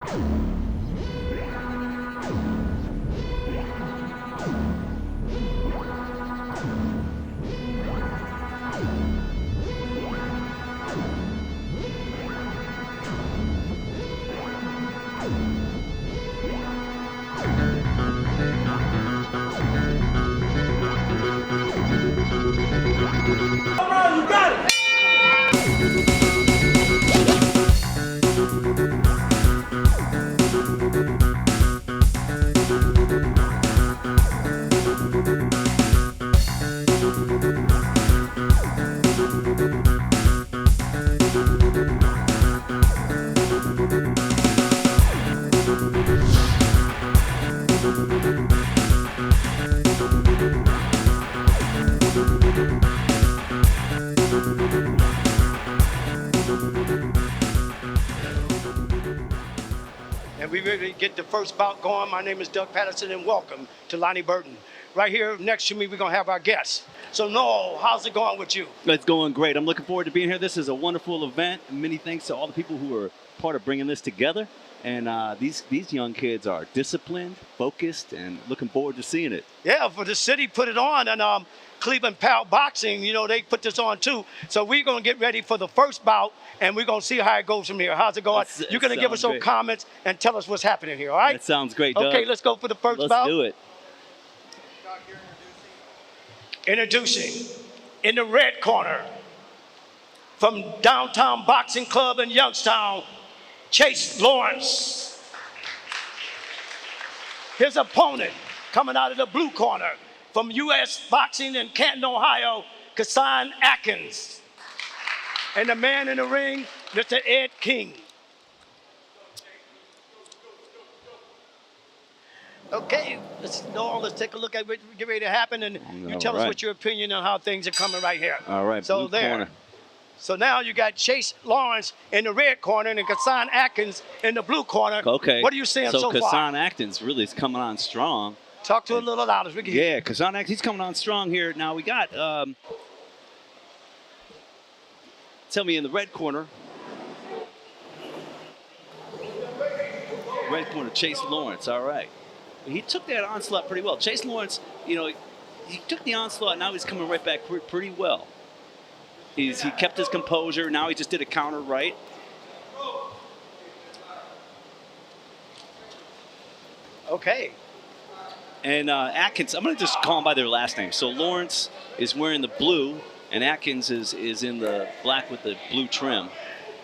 Come on, you got it! And we ready to get the first bout going. My name is Doug Patterson, and welcome to Lonnie Burton. Right here next to me, we're going to have our guests. So, Noel, how's it going with you? It's going great. I'm looking forward to being here. This is a wonderful event. And many thanks to all the people who are part of bringing this together. And these young kids are disciplined, focused, and looking forward to seeing it. Yeah, for the city put it on, and Cleveland Pal Boxing, you know, they put this on too. So we're going to get ready for the first bout, and we're going to see how it goes from here. How's it going? You're going to give us some comments and tell us what's happening here, all right? That sounds great, Doug. Okay, let's go for the first bout. Let's do it. Introducing, in the red corner, from Downtown Boxing Club in Youngstown, Chase Lawrence. His opponent, coming out of the blue corner, from U.S. Boxing in Canton, Ohio, Kassan Atkins. And the man in the ring, Mr. Ed King. Okay, let's take a look at what get ready to happen, and you tell us what your opinion on how things are coming right here. All right, so blue corner. So now you got Chase Lawrence in the red corner and Kassan Atkins in the blue corner. Okay. What are you seeing so far? So Kassan Atkins really is coming on strong. Talk to a little louder. Yeah, Kassan Atkins, he's coming on strong here. Now we got, tell me in the red corner. Red corner, Chase Lawrence, all right. He took that onslaught pretty well. Chase Lawrence, you know, he took the onslaught, now he's coming right back pretty well. He kept his composure. Now he just did a counter right. Okay. And Atkins, I'm going to just call them by their last name. So Lawrence is wearing the blue, and Atkins is in the black with the blue trim.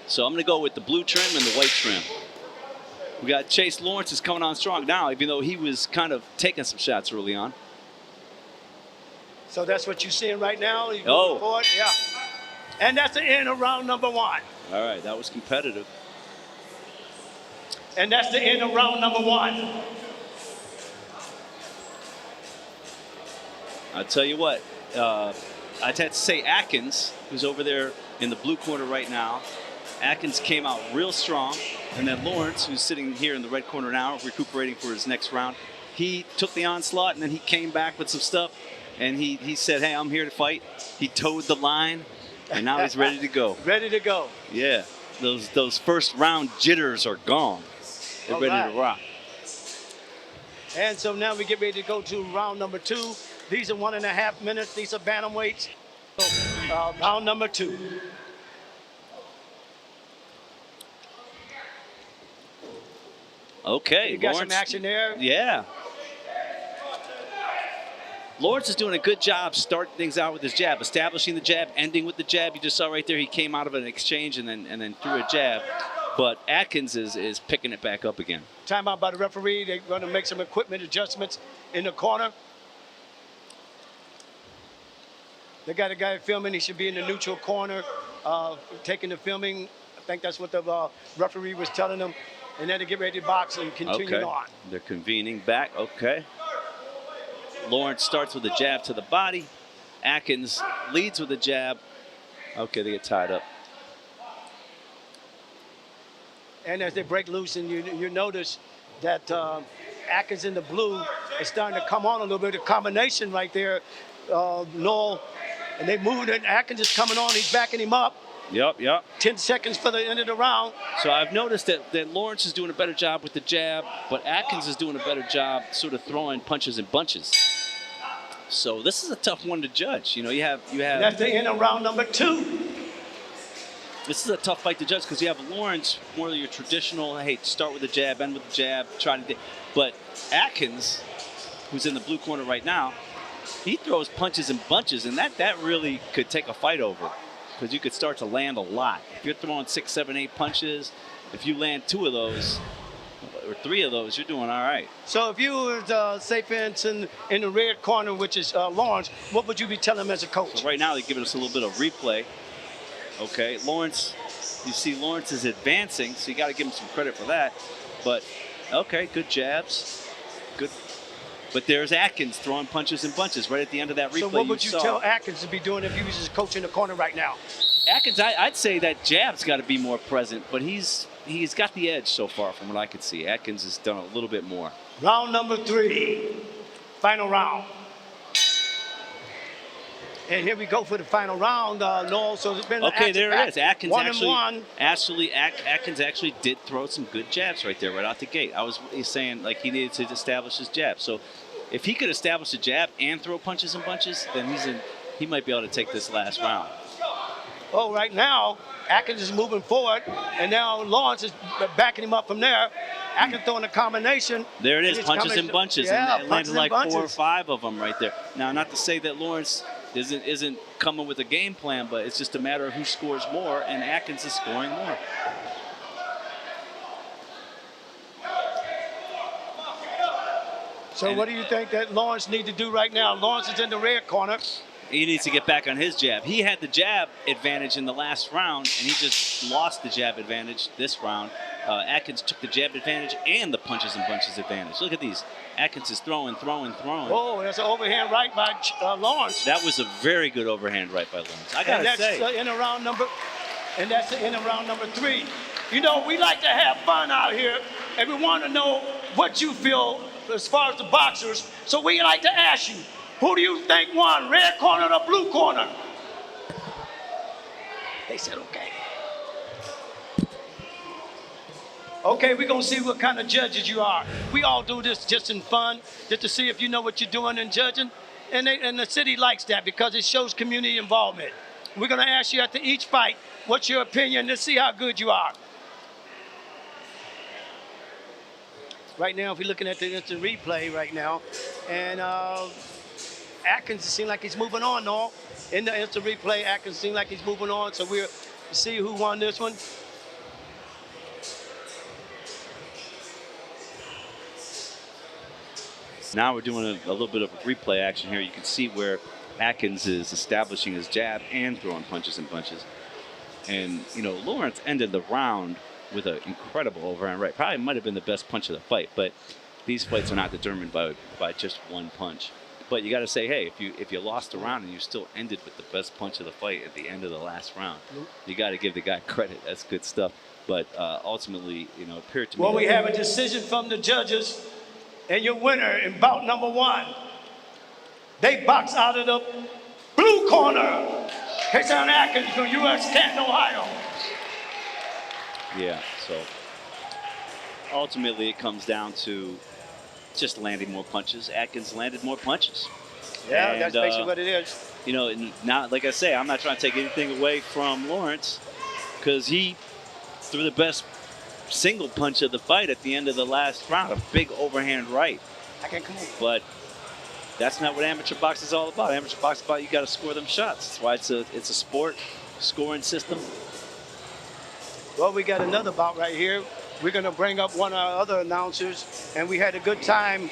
So I'm going to go with the blue trim and the white trim. We got Chase Lawrence is coming on strong now, even though he was kind of taking some shots early on. So that's what you're seeing right now? Oh. Forward? Yeah. And that's the end of round number one. All right, that was competitive. And that's the end of round number one. I'll tell you what, I'd have to say Atkins, who's over there in the blue corner right now, Atkins came out real strong. And then Lawrence, who's sitting here in the red corner now, recuperating for his next round, he took the onslaught and then he came back with some stuff. And he said, hey, I'm here to fight. He towed the line, and now he's ready to go. Ready to go. Yeah, those first round jitters are gone. They're ready to rock. And so now we get ready to go to round number two. These are 1.5 minutes. These are bantamweights. So, round number two. Okay, You got Lawrence, some action there. Yeah. Lawrence is doing a good job starting things out with his jab, establishing the jab, ending with the jab. You just saw right there, he came out of an exchange and then threw a jab. But Atkins is picking it back up again. Timeout by the referee. They're going to make some equipment adjustments in the corner. They got a guy filming. He should be in the neutral corner, taking the filming. I think that's what the referee was telling them. And then they get ready to box and continue on. They're convening back. Okay. Lawrence starts with a jab to the body. Atkins leads with a jab. Okay, they get tied up. And as they break loose, and you notice that Atkins in the blue is starting to come on a little bit. A combination right there, Noel. And they moved it. Atkins is coming on. He's backing him up. Yep. 10 seconds for the end of the round. So I've noticed that Lawrence is doing a better job with the jab, but Atkins is doing a better job sort of throwing punches and bunches. So this is a tough one to judge. You have. That's the end of round number 2. This is a tough fight to judge because you have Lawrence, more of your traditional, hey, start with the jab, end with the jab, but Atkins, who's in the blue corner right now, he throws punches and bunches, and that really could take a fight over because you could start to land a lot. If you're throwing 6, 7, 8 punches, if you land 2 of those or 3 of those, you're doing all right. So if you were, say, for instance, in the red corner, which is Lawrence, what would you be telling him as a coach? So right now, they're giving us a little bit of replay. Okay, Lawrence, you see Lawrence is advancing, so you got to give him some credit for that. But, okay, good jabs. Good. But there's Atkins throwing punches and bunches right at the end of that replay. So what would you tell Atkins to be doing if he was just coaching the corner right now? Atkins, I'd say that jab's got to be more present, but he's got the edge so far from what I could see. Atkins has done a little bit more. Round number 3, final round. And here we go for the final round, Noel. So it's been okay. There it is. Atkins Atkins actually did throw some good jabs right there, right out the gate. He's saying like he needed to establish his jab. So if he could establish a jab and throw punches and bunches, then he might be able to take this last round. Oh, right now Atkins is moving forward, and now Lawrence is backing him up from there. Atkins throwing a combination. There it is, punches and bunches, yeah, and landed like 4 or 5 of them right there. Now, not to say that Lawrence isn't coming with a game plan, but it's just a matter of who scores more, and Atkins is scoring more. So what do you think that Lawrence needs to do right now? Lawrence is in the red corner. He needs to get back on his jab. He had the jab advantage in the last round, and he just lost the jab advantage this round. Atkins took the jab advantage and the punches and bunches advantage. Look at these. Atkins is throwing. Oh, that's an overhand right by Lawrence. That was a very good overhand right by Lawrence. I gotta say. That's the end of round number 3. You know, we like to have fun out here, and we want to know what you feel as far as the boxers. So we like to ask you, who do you think won, red corner or blue corner? They said okay. Okay, we're going to see what kind of judges you are. We all do this just in fun, just to see if you know what you're doing in judging. And the city likes that because it shows community involvement. We're going to ask you after each fight, what's your opinion? Let's see how good you are. Right now, if we're looking at the instant replay right now, and Atkins seems like he's moving on, no? In the instant replay, Atkins seems like he's moving on, so we'll see who won this one. Now we're doing a little bit of a replay action here. You can see where Atkins is establishing his jab and throwing punches and bunches. And, you know, Lawrence ended the round with an incredible overhand right. Probably might have been the best punch of the fight, but these fights are not determined by just one punch. But you got to say, hey, if you lost the round and you still ended with the best punch of the fight at the end of the last round, you got to give the guy credit. That's good stuff. But ultimately, you know, it appeared to me. Well, we have a decision from the judges, and your winner in bout number 1. They box out of the blue corner. Kason Atkins from U.S. Canton, Ohio. Yeah, so ultimately it comes down to just landing more punches. Atkins landed more punches. Yeah, and, that's basically what it is. You know, and now, like I say, I'm not trying to take anything away from Lawrence because he threw the best single punch of the fight at the end of the last round, a big overhand right. I can't come on. But that's not what amateur boxing is all about. Amateur boxing is about you got to score them shots. That's why it's a sport, scoring system. Well, we got another bout right here. We're going to bring up one of our other announcers, and we had a good time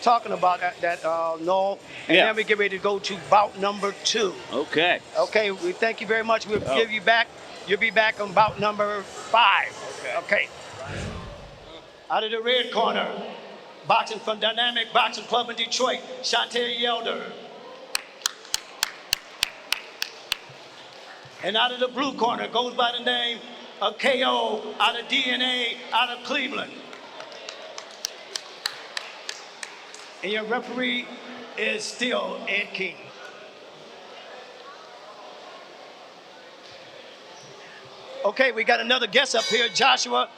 talking about that Noel. And then we get ready to go to bout number 2. Okay. Okay, we thank you very much. We'll give you back. You'll be back on bout number 5. Okay. Out of the red corner, boxing from Dynamic Boxing Club in Detroit, Chantel Yelder. And out of the blue corner goes by the name of KO out of DNA out of Cleveland. And your referee is still Ed King. Okay, we got another guest up here, Joshua.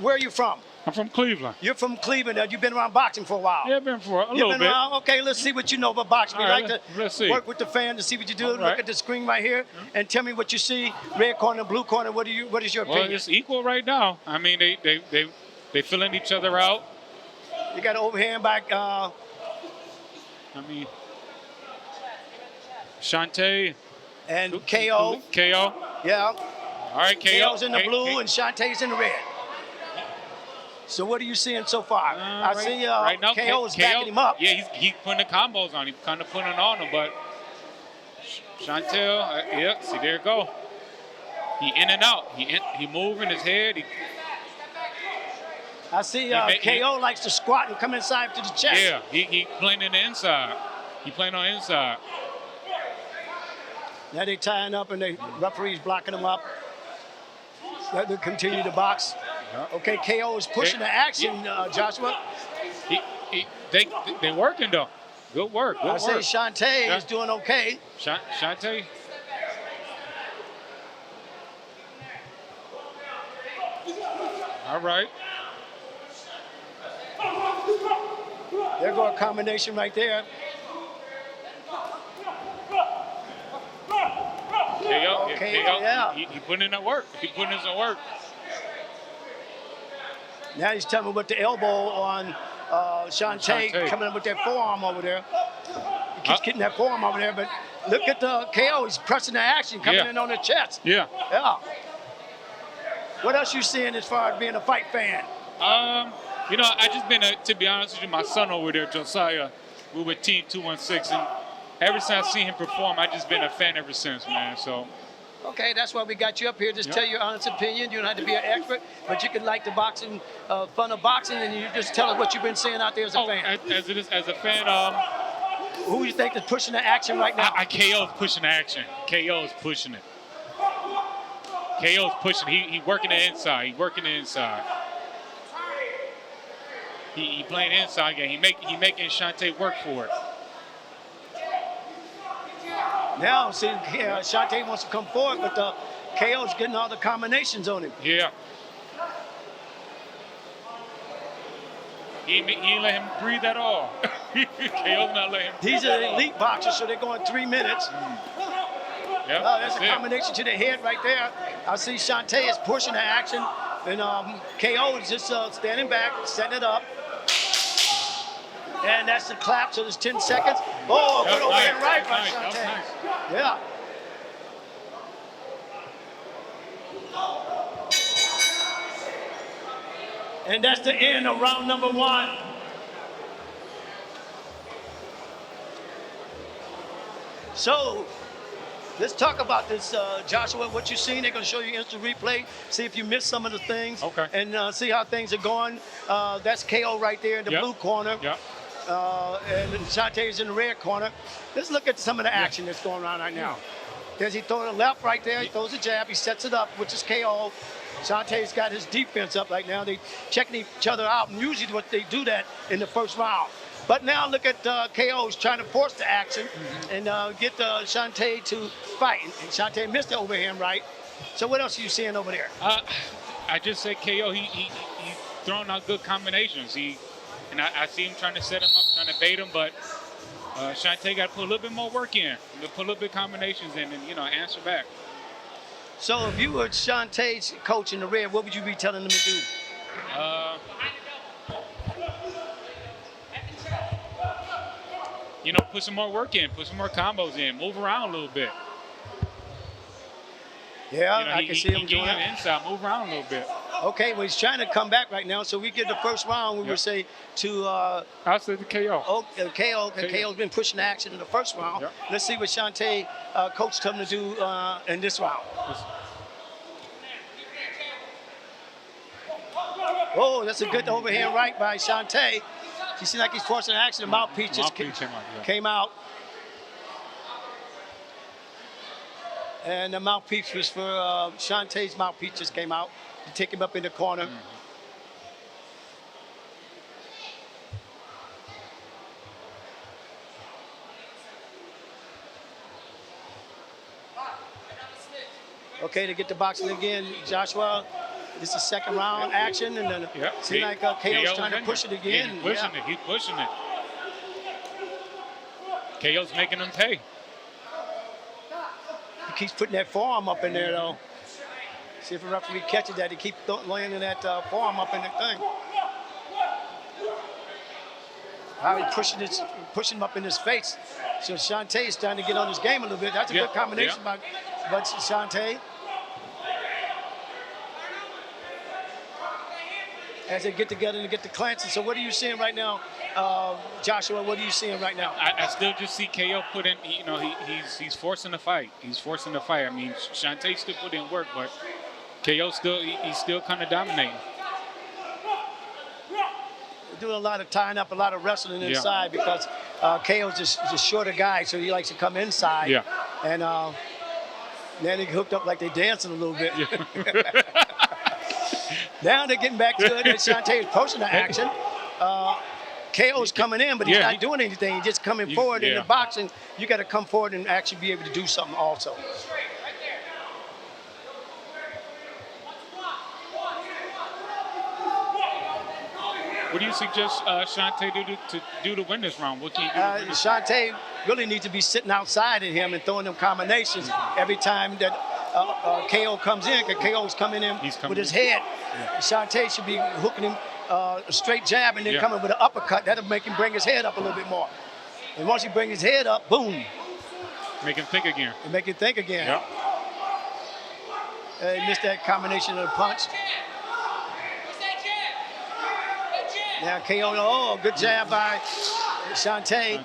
Where are you from? I'm from Cleveland. You're from Cleveland. You've been around boxing for a while. Yeah, I've been for a You've little been bit. around? Okay, let's see what you know about boxing. We All right, like let's to see. work with the fans to see what you do. All Look right. at the screen right here and tell me what you see. Red corner, blue corner. What is your Well, opinion? it's equal right now. I mean, they filling each other out. You got an overhand by I mean, Shantae, and KO. KO. Yeah. All right, KO. KO's in the blue and Shantae's in the red. So what are you seeing so far? I see right now, KO's backing him up. Yeah, he's putting the combos on. He's kind of putting it on him, but Chantel, yeah, see, there you go. He in and out. He moving his head. I see KO likes to squat and come inside to the chest. Yeah, he playing in the inside. He playing on the inside. Now they tying up and the referee's blocking him up. Let them continue to box. Okay, KO is pushing the action, Joshua. They working though. Good work. Good I work. say Shantae is doing okay. Shantae. All right. There go a combination right there. KO. Okay, KO. yeah. He putting in that work. He putting in some work. Now he's telling me with the elbow on Shantae coming in with that forearm over there. He keeps getting that forearm over there, but look at the KO. He's pressing the action, coming in on the chest. Yeah. Yeah. What else you seeing as far as being a fight fan? You know, I just been, to be honest with you, my son over there, Josiah, we were Team 216, and ever since I seen him perform, I just been a fan ever since, man. So. Okay, that's why we got you up here. Just tell your honest opinion. You don't have to be an expert, but you can like the boxing, fun of boxing, and you just tell us what you've been seeing out there as a fan. As a fan, who you think is pushing the action right now? KO is pushing the action. KO is pushing it. KO is pushing. He working the inside. He working the inside. He playing inside game. He making Shantae work for it. Now, see, Shantae wants to come forward, but KO's getting all the combinations on him. Yeah. He ain't let him breathe at all. KO's not letting him breathe. He's an elite boxer, so they're going 3 minutes. Yep, there's a combination to the head right there. I see Shantae is pushing the action, and KO is just standing back, setting it up. And that's the clap, so there's 10 seconds. Oh, good overhand right by Shantae. Nice. Yeah. And that's the end of round number 1. So, let's talk about this, Joshua. What you've seen, they're going to show you instant replay, see if you missed some of the things, and see how things are going. That's KO right there in the blue corner. Yep. And Shantae's in the red corner. Let's look at some of the action that's going on right now. There's he throwing a left right there. He throws a jab. He sets it up, which is KO. Shantae's got his defense up right now. They checking each other out, and usually what they do that in the first round. But now look at KO's trying to force the action and get Shantae to fight. And Shantae missed the overhand right. So what else are you seeing over there? I just said KO. He's throwing out good combinations. And I see him trying to set him up, trying to bait him, but Shantae got to put a little bit more work in. Put a little bit of combinations in and, answer back. So if you were Shantae's coach in the red, what would you be telling him to do? Put some more work in, put some more combos in, move around a little bit. Yeah, I can see him doing that. Inside, move around a little bit. Okay, well, he's trying to come back right now, so we get the first round, we would say to... I'll say the KO. Oh, KO. KO's been pushing the action in the first round. Yep. Let's see what Shantae coach told him to do in this round. Oh, that's a good overhand right by Shantae. He seems like he's forcing action. The mouthpiece just came out. And the mouthpiece was for Shantae's mouthpiece just came out to take him up in the corner. Okay, to get the boxing again, Joshua. This is the second round action, and then seems like KO's trying to push it again. He's pushing it. He's pushing it. KO's making him pay. He keeps putting that forearm up in there, though. See if the referee catches that. He keeps landing that forearm up in the thing. How he pushing him up in his face. So Shante is trying to get on his game a little bit. That's a good combination by Shante. As they get together and get the clancy. So what are you seeing right now, Joshua? What are you seeing right now? I still just see KO put in. You know, he's forcing the fight. He's forcing the fight. I mean, Shante still put in work, but KO he's still kind of dominating. Doing a lot of tying up, a lot of wrestling inside because KO's just a shorter guy, so he likes to come inside. Yeah. And then they hooked up like they dancing a little bit. Yeah. Now they're getting back to it. Shante is posting the action. KO's coming in, but he's not doing anything. He's just coming forward. In the boxing, you got to come forward and actually be able to do something also. What do you suggest Shante do to win this round? What can you do? Shante really needs to be sitting outside of him and throwing them combinations every time that KO comes in, because KO's coming in with his head. Yeah. Shante should be hooking him a straight jab and then coming with an uppercut. That'll make him bring his head up a little bit more. And once he brings his head up, boom. Make him think again. Make him think again. Yep. He missed that combination of the punch. Now KO, good jab by Shante.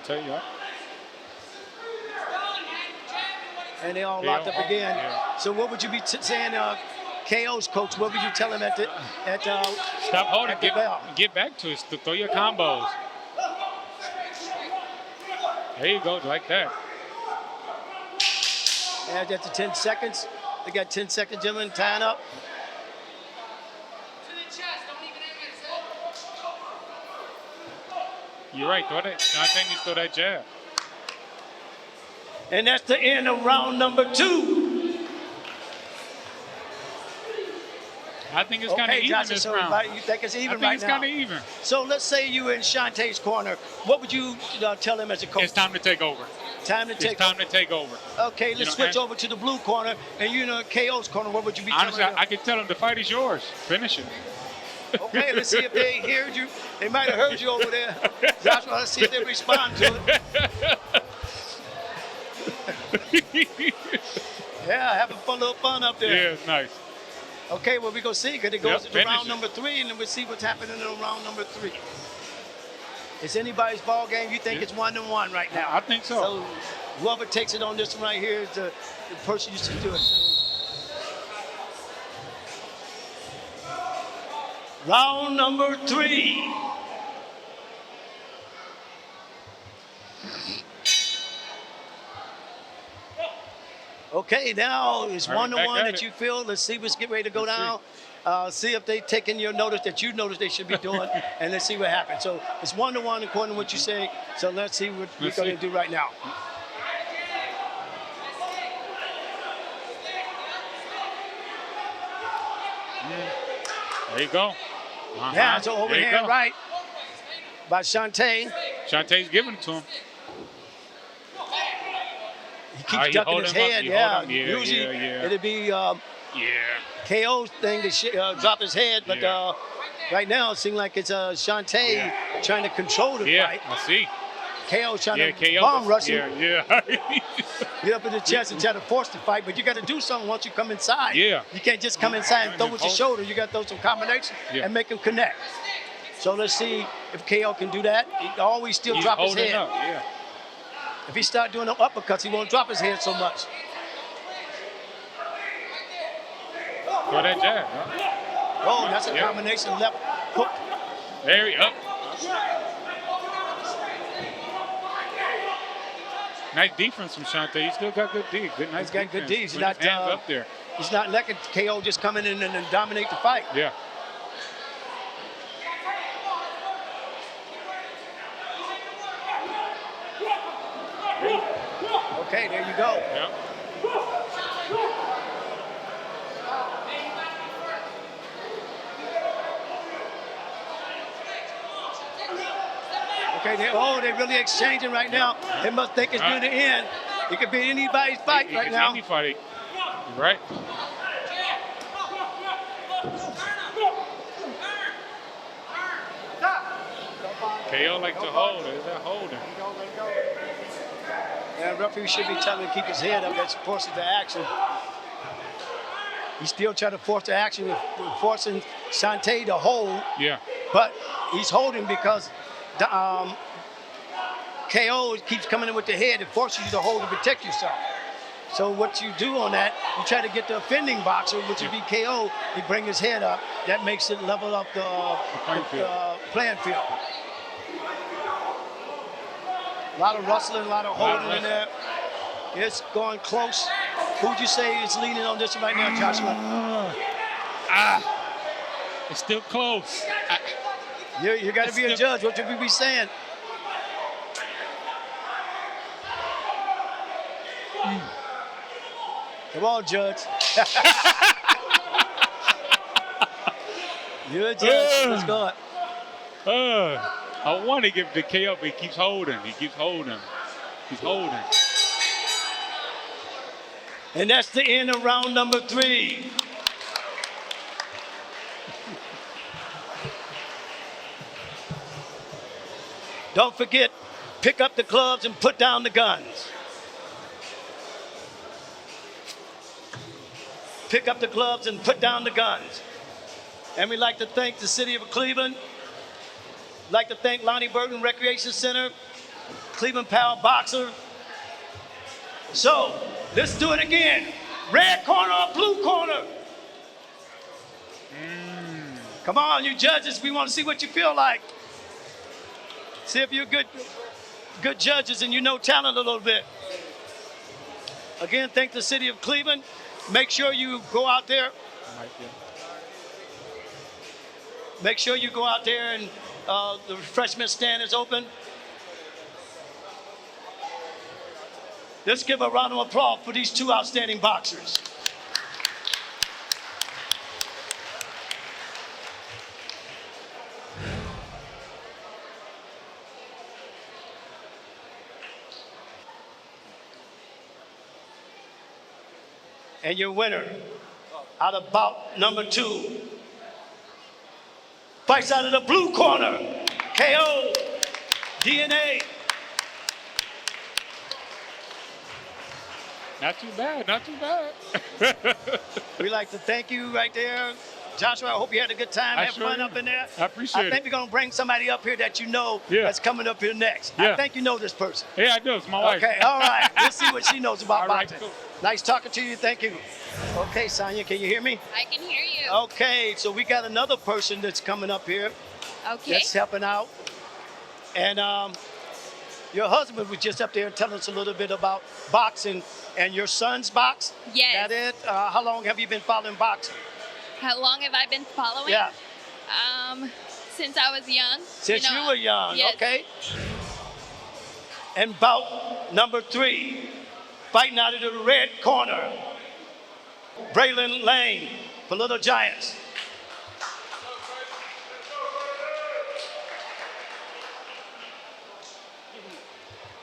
And they all locked up again. Yeah. So what would you be saying, KO's coach? What would you tell him at stop holding, get back to it. Throw your combos. There you go, like that. And after 10 seconds, they got 10 seconds, gentlemen, tying up. You're right. I think you throw that jab. And that's the end of round number 2. I think it's kind of even this round. You think it's even right now? I think it's kind of even. So let's say you were in Shantae's corner. What would you tell him as a coach? It's time to take over. It's time to take over. Okay, let's switch over to the blue corner. And you know, KO's corner, what would you be telling him? Honestly, I could tell him the fight is yours. Finish it. Okay, let's see if they heard you. They might have heard you over there. Joshua, let's see if they respond to it. Yeah, having a little fun up there. Yeah, it's nice. Okay, well, we're going to see because it goes to round number 3, and then we'll see what's happening in round number 3. It's anybody's ball game. You think it's 1-1 right now? I think so. So whoever takes it on this one right here is the person you should do it. Round number 3. Okay, now it's 1-1 that you feel. Let's see what's getting ready to go down. See if they taking your notice that you notice they should be doing, and let's see what happens. So it's 1-1 according to what you say. So let's see what we're going to do right now. There you go. Yeah, so overhand right by Shante. Shantae's giving it to him. He keeps ducking his head. Usually it'd be KO's thing to drop his head, but right now it seems like it's Shante trying to control the fight. I see. KO's trying to bomb rush him. Get up in the chest and try to force the fight, but you got to do something once you come inside. Yeah. You can't just come inside and throw with your shoulder. You got to throw some combinations and make him connect. So let's see if KO can do that. He always still drop his head. Up, If he start doing the uppercuts, he won't drop his head so much. Throw that jab. Oh, that's a combination left hook. There he up. Nice defense from Shante. He still got good D. He's got good D. He's not up there. He's not letting KO just come in and dominate the fight. Yeah. Okay, there you go. Yep. Okay, they're really exchanging right now. They must think it's near the end. It could be anybody's fight right now. Any fight. You're right. KO like to hold. Is that holding? Yeah, referee should be telling him to keep his head up. That forces the action. He's still trying to force the action, forcing Shante to hold. Yeah. But he's holding because the KO keeps coming in with the head. It forces you to hold to protect yourself. So what you do on that, you try to get the offending boxer, which would be KO. He bring his head up. That makes it level up the playing field. A lot of rustling, a lot of holding in there. It's going close. Who'd you say is leading on this right now, Joshua? It's still close. You got to be a judge. What should we be saying? Come on, Judge. You're a judge. Let's go. I want to give the KO, but he keeps holding. He's holding. And that's the end of round number 3. Don't forget, pick up the clubs and put down the guns. Pick up the clubs and put down the guns. And we'd like to thank the city of Cleveland. We'd like to thank Lonnie Burton Recreation Center, Cleveland Power Boxer. So, let's do it again. Red corner or blue corner? Come on, you judges. We want to see what you feel like. See if you're good judges and you know talent a little bit. Again, thank the city of Cleveland. Make sure you go out there. Make sure you go out there and the refreshment stand is open. Let's give a round of applause for these 2 outstanding boxers. And your winner, out of bout number 2, fights out of the blue corner, KO, DNA. Not too bad. We'd like to thank you right there. Joshua, I hope you had a good time, have fun up in there. I appreciate it. I think we're going to bring somebody up here that you know that's coming up here next. Yeah. I think you know this person. Yeah, I do. It's my wife. Okay, all right. Let's see what she knows about All right, boxing. cool. Nice talking to you. Thank you. Okay, Sonia, can you hear me? I can hear you. Okay, so we got another person that's coming up here. Okay. That's helping out. And your husband was just up there telling us a little bit about boxing and your son's box. Yes. That it? How long have you been following boxing? How long have I been following? Yeah. Since I was young. Since you were young, yes. okay. And bout number 3, fighting out of the red corner, Braylon Lane for Little Giants.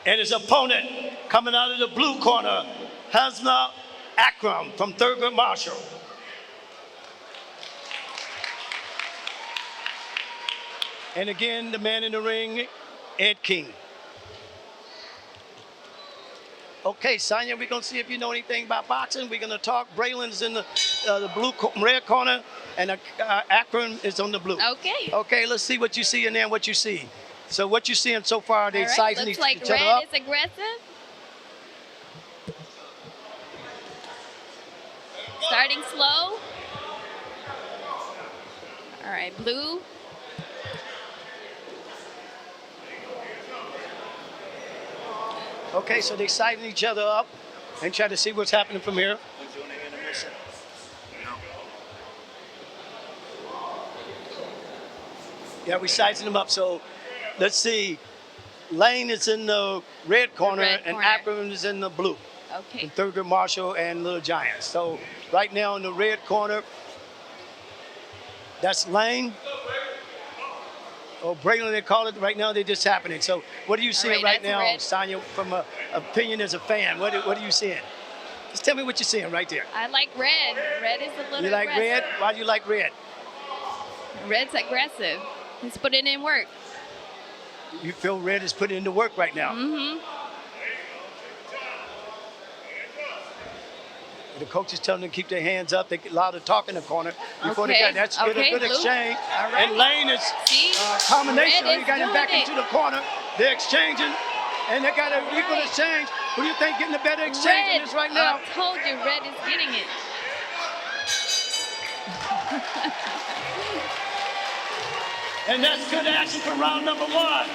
And his opponent coming out of the blue corner, Hasna Akram from Thurgood Marshall. And again, the man in the ring, Ed King. Okay, Sonia, we're going to see if you know anything about boxing. We're going to talk. Braylon's in the red corner, and Akron is on the blue. Okay. Okay, let's see what you see in there and what you see. So what you seeing so far, they All right. sizing Looks each like other red up? is aggressive. Starting slow. All right, blue. Okay, so they sizing each other up and try to see what's happening from here. Yeah, we're sizing them up. So let's see. Lane is in the red corner and Akron is in the blue. Okay. Thurgood Marshall and Little Giants. So right now in the red corner, that's Lane. Oh, Braylon, they call it right now. They're just happening. So, what are you seeing right that's now, red. Sonia, from a opinion as a fan? What are you seeing? Just tell me what you're seeing right there. I like red. Red is a little You like aggressive. red? Why do you like red? Red's aggressive. He's putting in work. You feel red is putting into work right now. Mm-hmm. The coach is telling them to keep their hands up. They get a lot of talk in the corner before they Okay, got that's good, okay, a good Blue. exchange. All right. And Lane is See? combination. Red He is got him doing back it. into the corner. They're exchanging, and they got an equal right. exchange. Who do you think getting the better exchange in Red. this right now? I told you, red is getting it. And that's good action for round number one.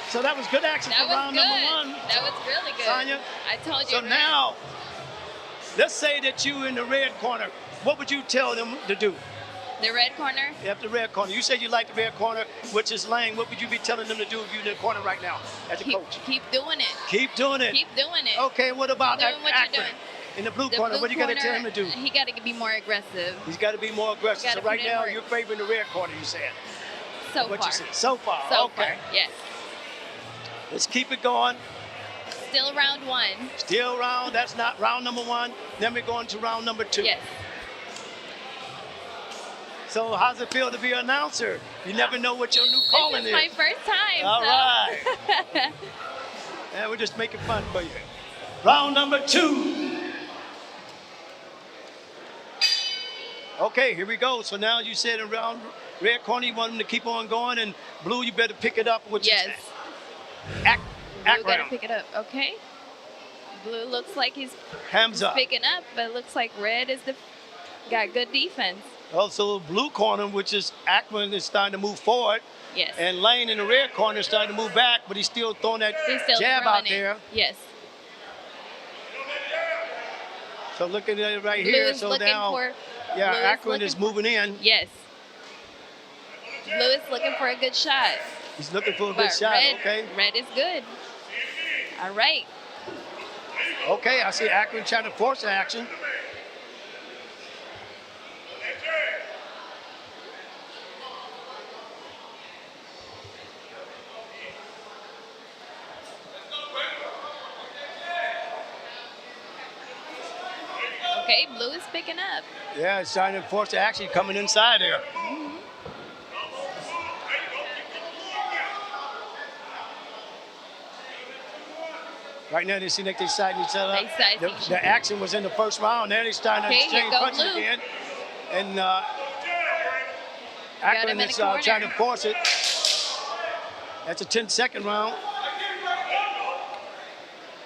So that was good action That for was round good. number one. That was really good. Sonia? I told you. So red. now, let's say that you in the red corner. What would you tell them to do? The red corner. You have the red corner. You said you like the red corner, which is Lane. What would you be telling them to do if you're in the corner right now as a coach? Keep doing it. Keep doing it. Keep doing it. Okay, what about Doing what you're Akron doing. in the blue The corner? blue What do you got to corner, tell him to do? He got to be more aggressive. He's got to be more aggressive. Gotta So right put in now, work. you're favoring the red corner, you said. So What far. you said. So far. So okay. far. Yes. Let's keep it going. Still round one. Still round. That's not round number one. Then we're going to round number two. Yes. So how's it feel to be an announcer? You never know what your new calling This is my first time. All so. right. And we're just making fun for you. Round number two. Okay, here we go. So now you said around red corner, you want them to keep on going, and blue, you better pick it up. What you Yes. say. Act Blue got to round. pick it up. Okay. Blue looks like he's Hands up. picking up, but it looks like red is got good defense. Also, blue corner, which is Akron, is starting to move forward. Yes. And Lane in the red corner is starting to move back, but he's still throwing that He's still jab throwing out it. there. Yes. So look at it right Blue here. is So looking now, for. yeah, Blue Akron looking is moving in. Yes. Blue is looking for a good shot. He's looking for a good But shot. red, Okay. red is good. All right. Okay, I see Akron trying to force the action. Okay, blue is picking up. Yeah, it's trying to force the action coming inside there. Right now, they seem like they're siding each other up. They side The, each the other. action was in the first round. Now they're starting Okay, to here exchange go punches blue. again. And him Akron in the is corner. trying to force it. That's a 10-second round.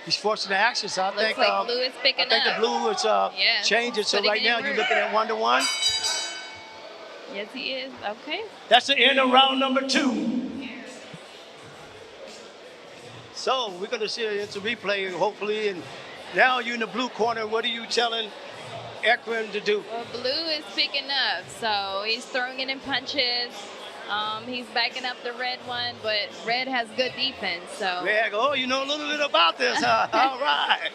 He's forcing the action, so I Looks think like blue is picking I think up. the blue is Yeah, changing. So putting right it in now you're work. looking at 1-1. Yes, he is. Okay. That's the end of round number two. So we're gonna see it's a replay, hopefully. And now you're in the blue corner. What are you telling Akron to do? Well, blue is picking up, so he's throwing it in punches. He's backing up the red one, but red has good defense. So Red, oh, you know a little bit about this, huh? All right.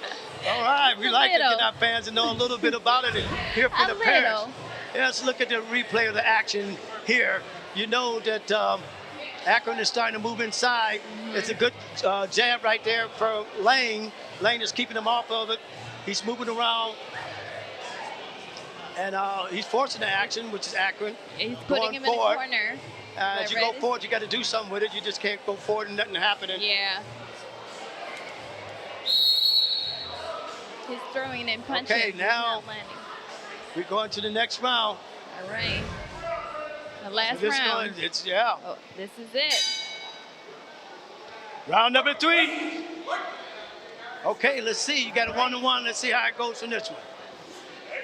All right. We A like to little. get our fans to know a little bit about it and hear from A the parents. little. Yeah, let's look at the replay of the action here. You know that Akron is starting to move inside. It's a good jab right there for Lane. Lane is keeping him off of it. He's moving around. And he's forcing the action, which is Akron. he's putting going him forward. in the corner. As But you go red is- forward, you got to do something with it. You just can't go forward and nothing happening. Yeah. He's throwing in punches. Okay, He's now- not landing. We're going to the next round. All right. The last This round. one, it's, yeah. Oh, this is it. Round number 3. Okay, let's see. You got a 1-1. Let's see how it goes from this one.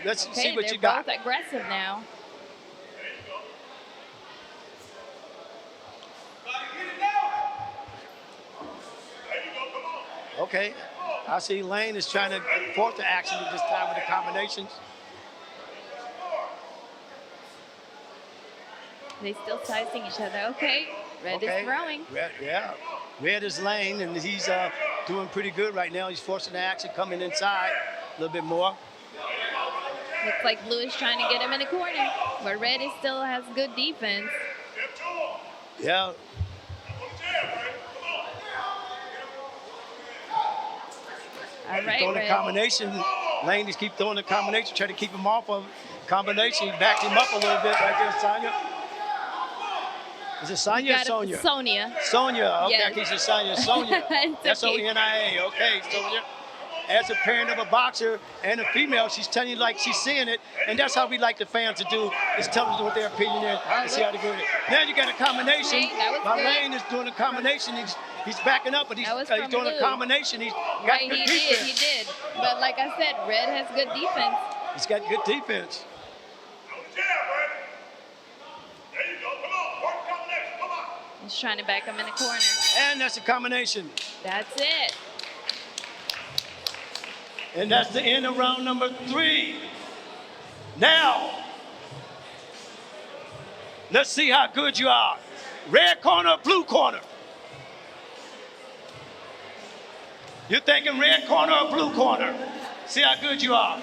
Let's Okay, see what they're you got. both aggressive now. Okay. I see Lane is trying to force the action at this time with the combinations. They still sizing each other. Okay, red Okay. is throwing. Red, yeah. Red is Lane, and he's doing pretty good right now. He's forcing the action, coming inside a little bit more. Looks like blue is trying to get him in the corner, but red is still has good defense. Yeah. All right, Throwing a Red. combination. Lane just keep throwing the combination, try to keep him off of combination. He backed him up a little bit right there, Sonya. Is it Sonya or Sonia? Sonia. Sonia. Okay, Yes. I keep saying Sonya. Sonia. It's okay. Sonia. Okay, Sonia. As a parent of a boxer and a female, she's telling you like she's seeing it, and that's how we like the fans to do, is tell us what their opinion is and see how they do it. Now you got a combination. Okay, that was My good. Lane is doing a combination. He's backing up, but he's That was doing from a Lou. combination. He's got Right, good he defense. did. But like I said, Red has good defense. He's got good defense. He's trying to back him in the corner. And that's a combination. That's it. And that's the end of round number 3. Now, let's see how good you are. Red corner, blue corner. You're thinking red corner or blue corner. See how good you are.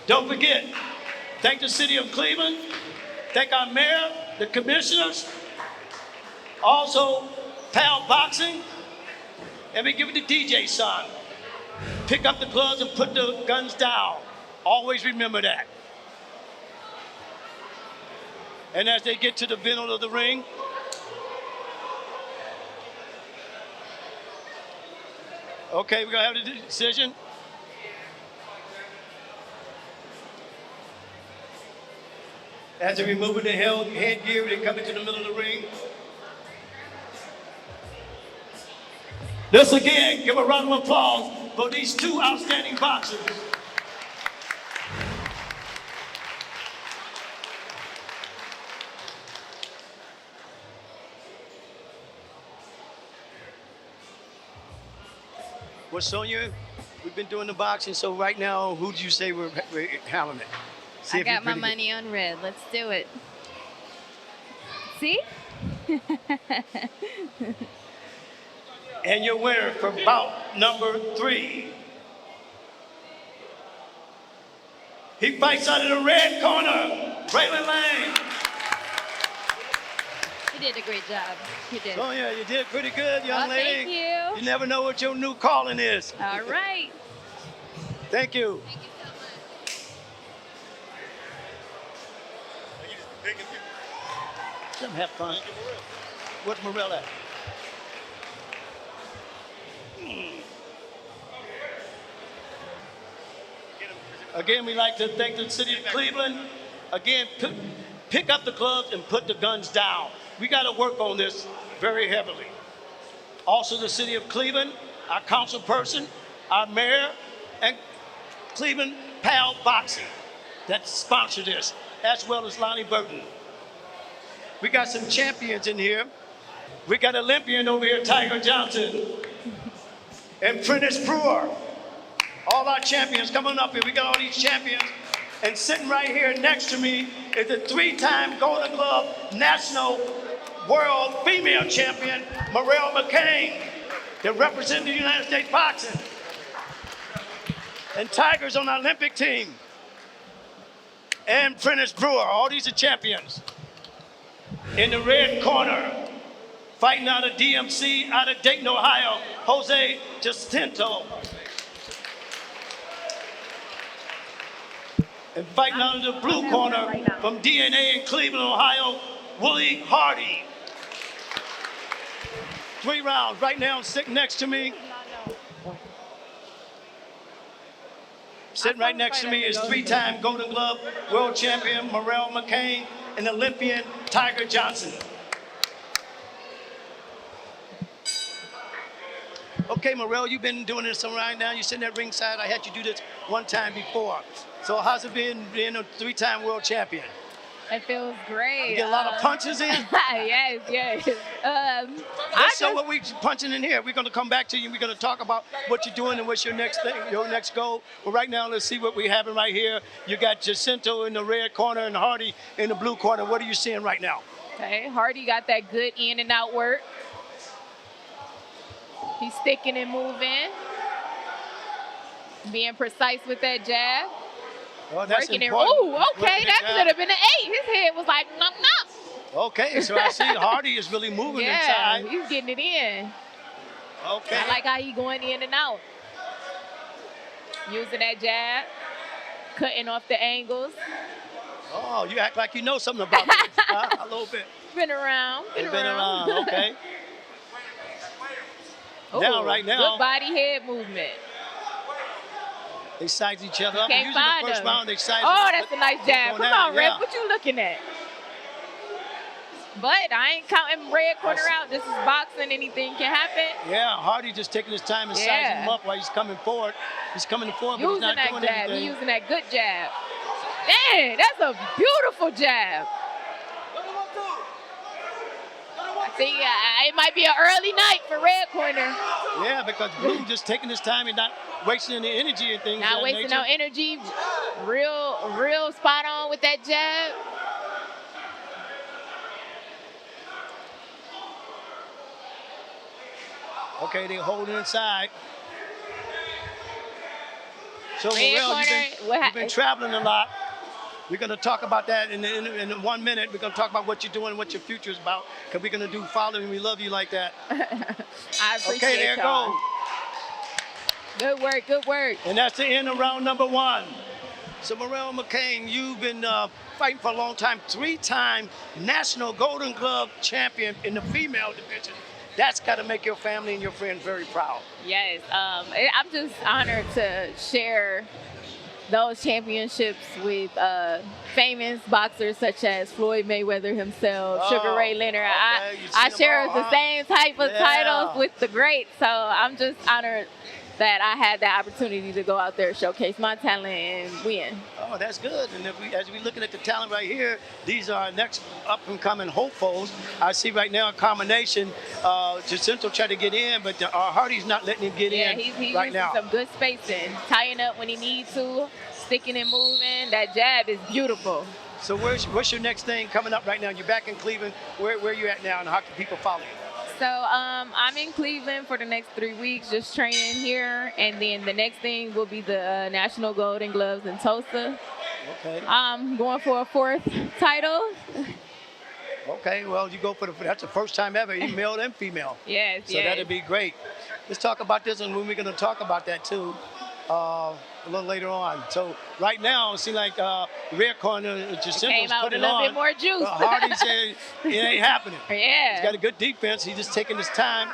Don't forget, thank the city of Cleveland, thank our mayor, the commissioners, also Pal Boxing, and we give it to DJ, son. Pick up the gloves and put the guns down. Always remember that. And as they get to the middle of the ring, okay, we're gonna have the decision. As they're removing the headgear, they come into the middle of the ring. Let's again give a round of applause for these two outstanding boxers. Well, Sonia, we've been doing the boxing, so right now, who do you say we're handling it? See I if you're got my pretty good. money on Red. Let's do it. See? And your winner for bout number 3. He fights out of the red corner, Braylon Lane. He did a great job. He did. Oh yeah, you did pretty good, young Oh, lady. thank you. You never know what your new calling is. All right. Thank you. Let them have fun. What's Marielle at? Again, we like to thank the city of Cleveland. Again, pick up the gloves and put the guns down. We got to work on this very heavily. Also, the city of Cleveland, our council person, our mayor, and Cleveland Pal Boxing that sponsored this, as well as Lonnie Burton. We got some champions in here. We got Olympian over here, Tiger Johnson, and Prentice Brewer. All our champions coming up here. We got all these champions. And sitting right here next to me is the 3-time Golden Glove National World Female Champion, Marielle Mccain, that represents the United States boxing. And Tiger's on the Olympic team. And Prentice Brewer, all these are champions. In the red corner, fighting out of DMC, out of Dayton, Ohio, Jose Jacinto. And fighting out of the blue corner from DNA in Cleveland, Ohio, Willie Hardy. 3 rounds. Right now, sitting next to me. Sitting right next to me is 3-time Golden Glove World Champion Marielle Mccain and Olympian Tiger Johnson. Okay, Marielle, you've been doing this right now. You're sitting at ringside. I had you do this one time before. So how's it been being a 3-time world champion? It feels great. You get a lot of punches in? Yes. Let's show what we're punching in here. We're going to come back to you. We're going to talk about what you're doing and what's your next thing, your next goal. But right now, let's see what we're having right here. You got Jacinto in the red corner and Hardy in the blue corner. What are you seeing right now? Okay, Hardy got that good in and out work. He's sticking and moving. Being precise with that jab. Well, that's Working it. important. Oh, okay. Working it That down. should have been an 8. His head was like, nom, nom. Okay, so I see Hardy is really moving Yeah, inside. he's getting it in. Okay. I like how he going in and out. Using that jab, cutting off the angles. Oh, you act like you know something about this. A little bit. Been around. Been around. Okay. Ooh, Now, right now, good body head movement. they size each other up. Can't Usually find the first him. round they size Oh, up, that's but a nice they're jab. going Come at on, it, Red. yeah. What you looking at? But I ain't counting red corner out. This is boxing. Anything can happen. Yeah, Hardy just taking his time and Yeah. sizing him up while he's coming forward. He's coming forward, but he's Using not that doing jab. anything. He using that good jab. Dang, that's a beautiful jab. See, it might be an early night for red corner. Yeah, because Blue just taking his time and not wasting any energy and things. of Not that wasting nature. no energy. Real spot on with that jab. Okay, they hold it inside. So, Red Marielle, corner, you've been traveling a lot. We're going to talk about that in 1 minute. We're going to talk about what you're doing, what your future is about, because we're going to do following. We love you like that. I appreciate Okay, there it y'all. goes. Good work, good work. And that's the end of round number 1. So, Marielle Mccain, you've been fighting for a long time, 3-time National Golden Glove champion in the female division. That's got to make your family and your friends very proud. Yes, I'm just honored to share those championships with famous boxers such as Floyd Mayweather himself, Sugar Ray Leonard. Okay, you I seen them share all, the huh? same type of Yeah. titles with the greats, so I'm just honored that I had the opportunity to go out there, showcase my talent, and win. Oh, that's good. And as we looking at the talent right here, these are our next up-and-coming hopefuls. I see right now a combination. Jacinto tried to get in, but Hardy's not letting him get in He's right using now. some good spacing, tying up when he needs to, sticking and moving. That jab is beautiful. So what's your next thing coming up right now? You're back in Cleveland. Where are you at now, and how can people follow you? So I'm in Cleveland for the next 3 weeks, just training here, and then the next thing will be the National Golden Gloves in Tulsa. Okay. I'm going for a 4th title. Okay. Well, you go for that's the first time ever, even male and female. Yes, So yes. that'd be great. Let's talk about this, and when we're going to talk about that too, a little later on. So right now, it seems like rear corner Jacinto's Came out put with it a little on. bit more juice. But Hardy said it ain't happening. Yeah. He's got a good defense. He's just taking his time.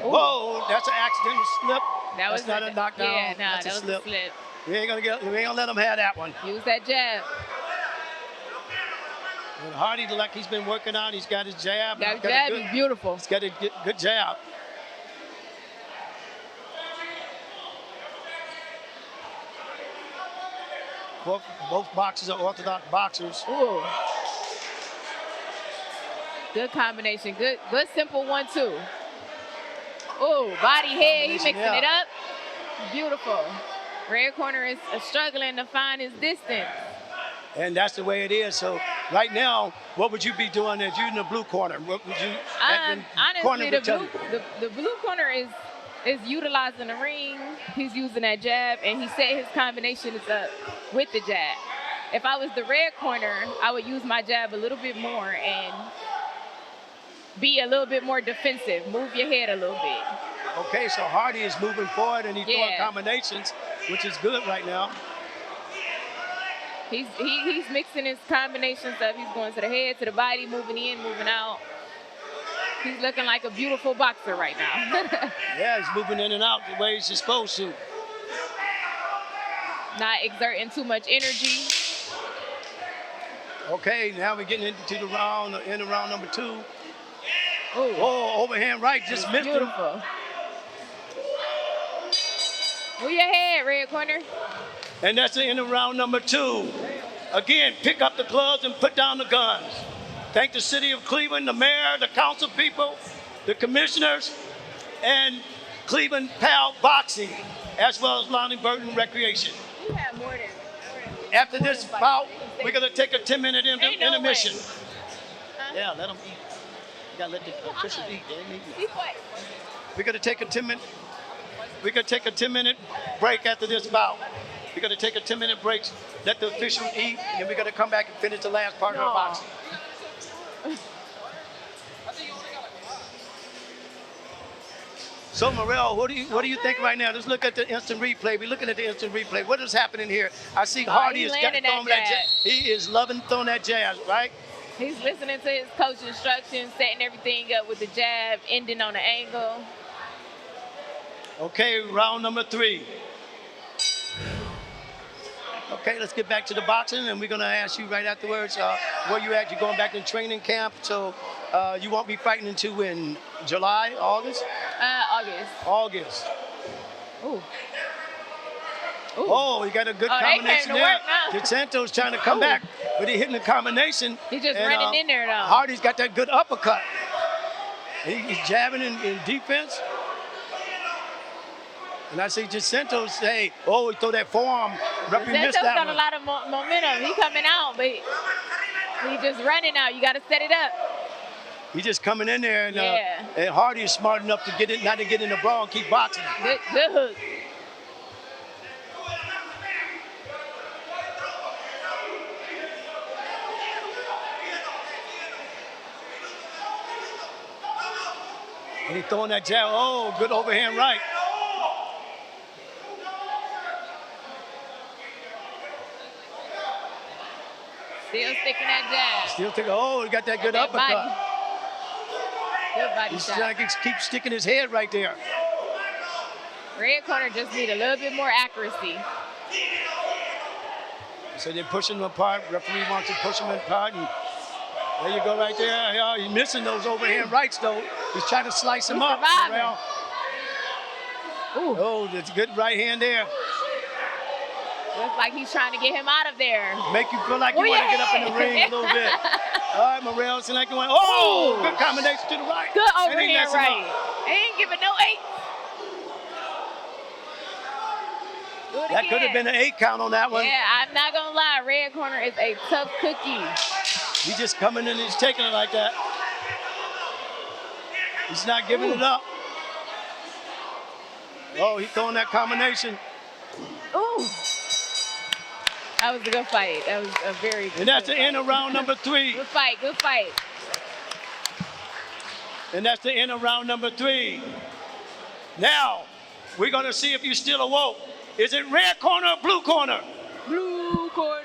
Ooh. Whoa, that's an accidental slip. That That's was not a knockdown. Yeah, no, That's that a was slip. a slip. We ain't gonna let him have that one. Use that jab. And Hardy, like he's been working out. He's got his jab. That He's got a jab good- is beautiful. He's got a good jab. Both boxers are orthodox boxers. Ooh. Good combination. Good simple 1-2. Ooh, body head. He's mixing Yeah. it up. Beautiful. Red corner is struggling to find his distance. And that's the way it is. So right now, what would you be doing if you're in the blue corner? What would you? Honestly, the blue corner is utilizing the ring. He's using that jab, and he set his combinations up with the jab. If I was the red corner, I would use my jab a little bit more and be a little bit more defensive. Move your head a little bit. Okay, so Hardy is moving forward and he's throwing Yeah. combinations, which is good right now. He's mixing his combinations up. He's going to the head, to the body, moving in, moving out. He's looking like a beautiful boxer right now. Yeah, he's moving in and out the way he's supposed to. Not exerting too much energy. Okay, now we're getting into the end of round number 2. Ooh, Oh, overhand right, just missed him. beautiful. Move your head, red corner. And that's the end of round number 2. Again, pick up the gloves and put down the guns. Thank the city of Cleveland, the mayor, the council people, the commissioners, and Cleveland Pal Boxing, as well as Lonnie Burton Recreation. You have more than. After this bout, we're going to take a 10-minute Ain't no intermission. way. Yeah, let them eat. You got to let the officials eat. They ain't eating. Be quiet. We're going to take a 10-minute break after this bout. We're going to take a 10-minute break, let the officials eat, and then we're going to come back and finish the last part of our boxing. So, Marielle, what do you think right now? Let's look at the instant replay. We're looking at the instant replay. What is happening here? I see Hardy is getting throwing that jab. He is loving throwing that jab, right? He's listening to his coach instructions, setting everything up with the jab, ending on an angle. Okay, round number 3. Okay, let's get back to the boxing, and we're going to ask you right afterwards where you at. You're going back to training camp, so you won't be fighting until in July, August? August. Ooh. Ooh. Oh, he got a good combination there. DeSanto's trying to come back, but he hitting the combination. He's just running in there, though. Hardy's got that good uppercut. He's jabbing in defense. And I see DeSanto say, oh, he throw that forearm. Referee missed that got one. a lot of momentum. He coming out, but he just running out. You got to set it up. He's just coming in there, and Hardy is smart enough to get it, not to get in the brawl and keep boxing. Good hook. And he's throwing that jab. Oh, good overhand right. Still sticking that jab. Still thinking, oh, he got that good uppercut. Good body He's shot. trying to keep sticking his head right there. Red corner just need a little bit more accuracy. So they're pushing them apart. Referee wants to push them apart. And there you go right there. Yeah, he's missing those overhand rights, though. He's trying to slice him up. Oh, that's a good right hand there. Looks like he's trying to get him out of there. Make you feel like you want to get up in the ring a little bit. All right, Marielle, seems like going, oh, good combination to the right. Good overhand right. Ain't giving no 8. That could have been an 8 count on that one. Yeah, I'm not going to lie. Red corner is a tough cookie. He's just coming in and he's taking it like that. He's not giving it up. Oh, he's throwing that combination. Ooh. That was a good fight. That was a very good And that's the fight. end of round number 3. Good fight, good fight. And that's the end of round number 3. Now, we're going to see if you're still awoke. Is it red corner or blue corner? Blue corner.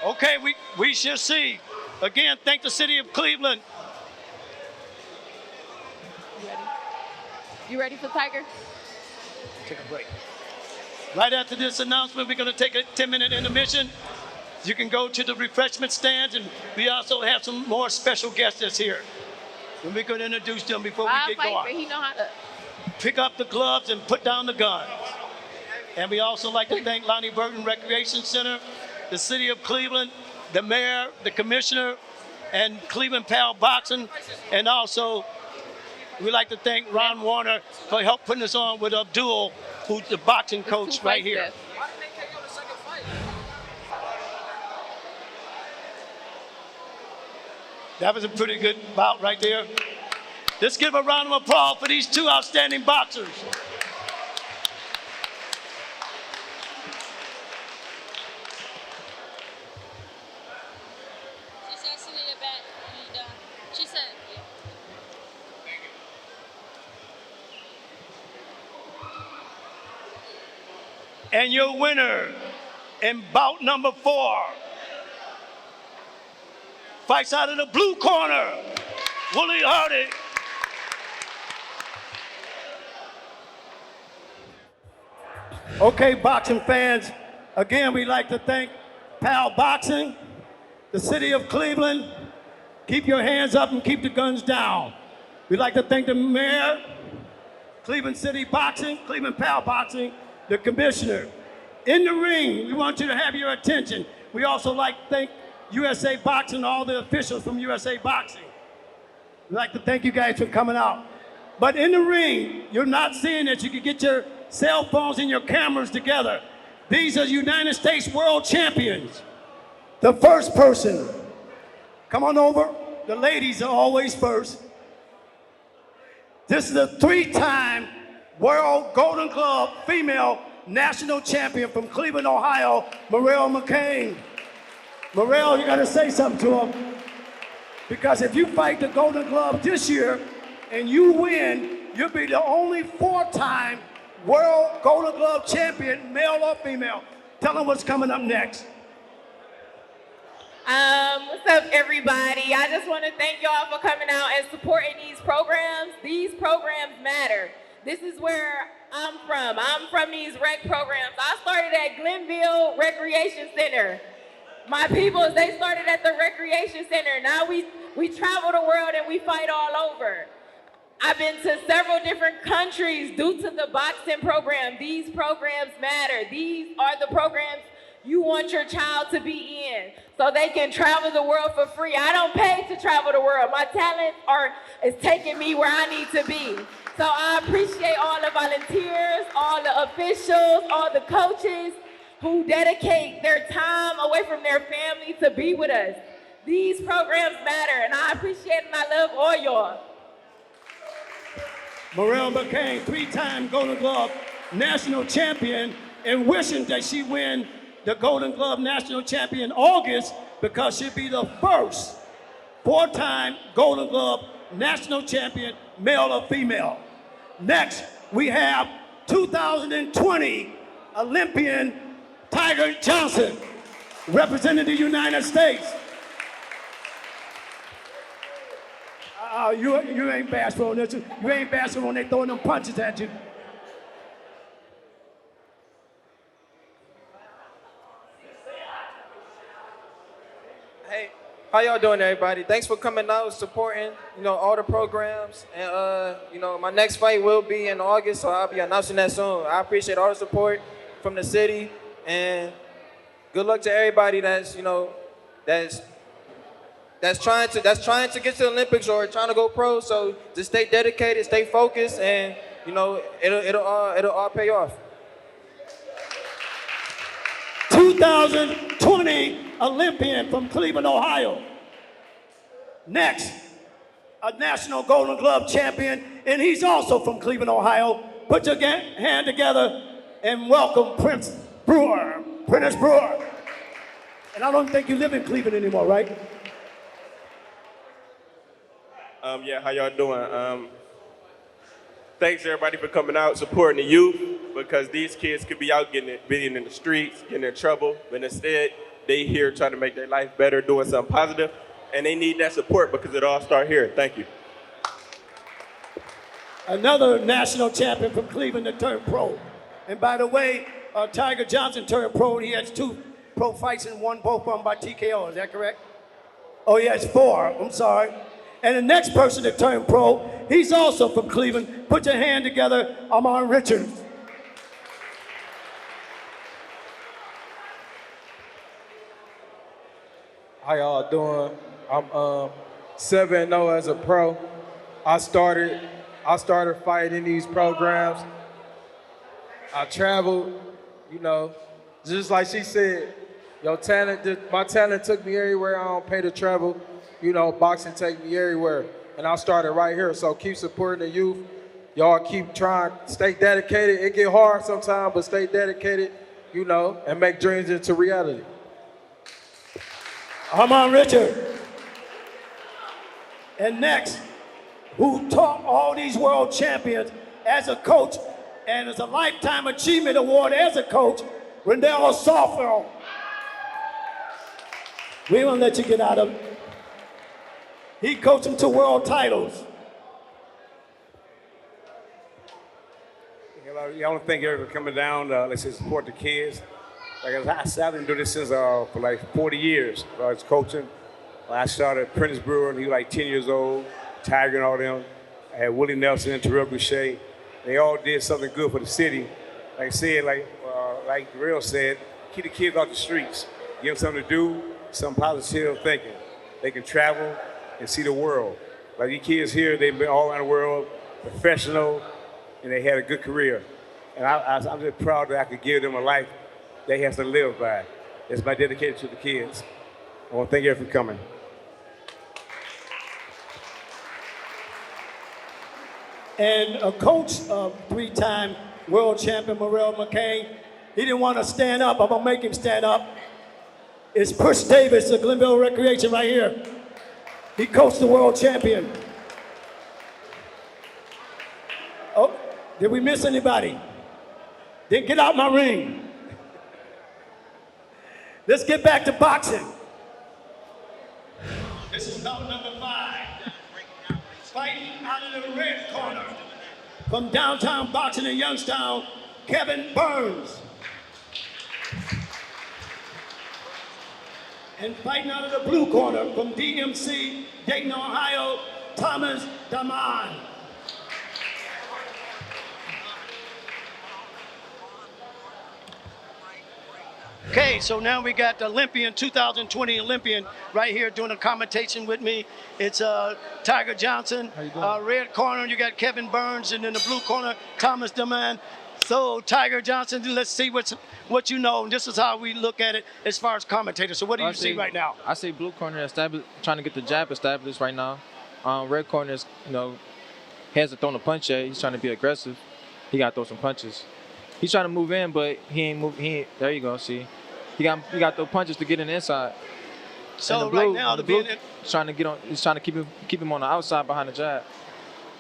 Okay, we shall see. Again, thank the city of Cleveland. You ready? You ready for Tiger? Take a break. Right after this announcement, we're going to take a 10-minute intermission. You can go to the refreshment stands, and we also have some more special guests that's here. And we're going to introduce them before we get going. But he know how to Pick up the gloves and put down the guns. And we also like to thank Lonnie Burton Recreation Center, the city of Cleveland, the mayor, the commissioner, and Cleveland Pal Boxing. And also, we'd like to thank Ron Warner for help putting us on with Abdul, who's the boxing coach right here. That was a pretty good bout right there. Let's give a round of applause for these 2 outstanding boxers. She said she needed back when you done. She said, yeah. And your winner in bout number 4 fights out of the blue corner, Willie Hardy. Okay, boxing fans, again, we'd like to thank Pal Boxing, the city of Cleveland. Keep your hands up and keep the guns down. We'd like to thank the mayor, Cleveland City Boxing, Cleveland Pal Boxing, the commissioner. In the ring, we want you to have your attention. We also like to thank USA Boxing, all the officials from USA Boxing. We'd like to thank you guys for coming out. But in the ring, you're not seeing it. You can get your cell phones and your cameras together. These are United States world champions. The first person, come on over. The ladies are always first. This is a 3-time World Golden Glove female national champion from Cleveland, Ohio, Marielle Mccain. Marielle, you got to say something to him. Because if you fight the Golden Glove this year and you win, you'll be the only 4-time World Golden Glove champion, male or female. Tell them what's coming up next. What's up, everybody? I just want to thank y'all for coming out and supporting these programs. These programs matter. This is where I'm from. I'm from these rec programs. I started at Glenville Recreation Center. My people, they started at the Recreation Center. Now we travel the world and we fight all over. I've been to several different countries due to the boxing program. These programs matter. These are the programs you want your child to be in so they can travel the world for free. I don't pay to travel the world. My talents is taking me where I need to be. So I appreciate all the volunteers, all the officials, all the coaches who dedicate their time away from their family to be with us. These programs matter, and I appreciate and I love all y'all. Marielle Mccain, 3-time Golden Glove national champion, and wishing that she win the Golden Glove national champion in August because she'll be the first 4-time Golden Glove national champion, male or female. Next, we have 2020 Olympian Tiger Johnson, representing the United States. You ain't bashful on this. You ain't bashful when they throwing them punches at you. Hey, how y'all doing, everybody? Thanks for coming out, supporting, all the programs. And, my next fight will be in August, so I'll be announcing that soon. I appreciate all the support from the city, and good luck to everybody that's trying to get to the Olympics or trying to go pro. So just stay dedicated, stay focused, and it'll all pay off. 2020 Olympian from Cleveland, Ohio. Next, a national Golden Glove champion, and he's also from Cleveland, Ohio. Put your hand together and welcome Prentice Brewer. And I don't think you live in Cleveland anymore, right? Yeah, how y'all doing? Thanks everybody for coming out, supporting the youth, because these kids could be out being in the streets, getting in trouble, but instead they here trying to make their life better, doing something positive, and they need that support because it all starts here. Thank you. Another national champion from Cleveland that turned pro. And by the way, Tiger Johnson turned pro, and he has 2 pro fights and won both of them by TKO. Is that correct? Oh, yeah, it's 4. I'm sorry. And the next person that turned pro, he's also from Cleveland. Put your hand together, Amon Richards. How y'all doing? I'm 7-0 as a pro. I started fighting in these programs. I traveled, just like she said, my talent took me everywhere. I don't pay to travel. Boxing take me everywhere. And I started right here, so keep supporting the youth. Y'all keep trying, stay dedicated. It get hard sometimes, but stay dedicated, and make dreams into reality. Amon Richard. And next, who taught all these world champions as a coach and as a Lifetime Achievement Award as a coach, Rendell Sawfell. We won't let you get out of it. He coached them to world titles. I don't think you're ever coming down, let's say, support the kids. Like I've been doing this since for like 40 years. I was coaching. I started Prentice Brewer, and he was like 10 years old, Tiger and all them. I had Willie Nelson and Terrell Boucher. They all did something good for the city. Like I said, like Marielle said, keep the kids off the streets. Give them something to do, some positive thinking. They can travel and see the world. Like these kids here, they've been all around the world, professional, and they had a good career. And I'm just proud that I could give them a life they have to live by. It's my dedication to the kids. I want to thank you for coming. And a coach of 3-time world champion Marielle Mccain. He didn't want to stand up. I'm going to make him stand up. It's Push Davis of Glenville Recreation right here. He coached the world champion. Oh, did we miss anybody? Then get out my ring. Let's get back to boxing. This is bout number 5. Fighting out of the red corner. From downtown boxing in Youngstown, Kevin Burns. And fighting out of the blue corner from DMC, Dayton, Ohio, Thomas Damon. Okay, so now we got the Olympian, 2020 Olympian right here doing a commentation with me. It's Tiger Johnson. Red corner, you got Kevin Burns, and in the blue corner, Thomas Damon. So Tiger Johnson, let's see what you know. And this is how we look at it as far as commentators. So what do you see right now? I see blue corner trying to get the jab established right now. Red corner is, he hasn't thrown a punch yet. He's trying to be aggressive. He got to throw some punches. He's trying to move in, but he ain't move. There you go. See, he got to throw punches to get in the inside. So and the blue, right now, the blue, he's trying to get on. He's trying to keep him on the outside behind the jab.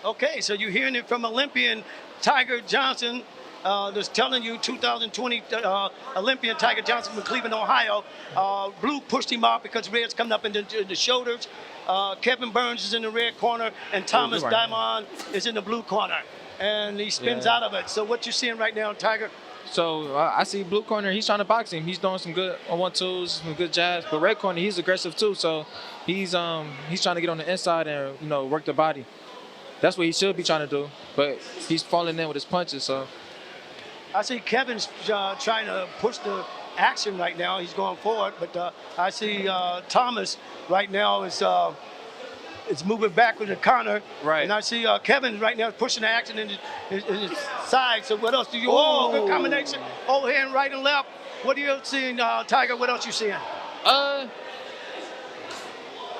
Okay, so you're hearing it from Olympian Tiger Johnson. That's telling you 2020 Olympian Tiger Johnson from Cleveland, Ohio. Blue pushed him out because red's coming up in the shoulders. Kevin Burns is in the red corner, and Thomas Damon is in the blue corner. And he spins out of it. So what you seeing right now, Tiger? So I see blue corner. He's trying to box him. He's doing some good 1-2s, some good jabs. But red corner, he's aggressive too. So he's trying to get on the inside and work the body. That's what he should be trying to do. But he's falling in with his punches. So I see Kevin's trying to push the action right now. He's going forward. But I see Thomas right now is moving back with the corner. Right. And I see Kevin right now pushing the action in his side. So what else do you? Oh, good combination. Overhand, right and left. What are you seeing, Tiger? What else you seeing?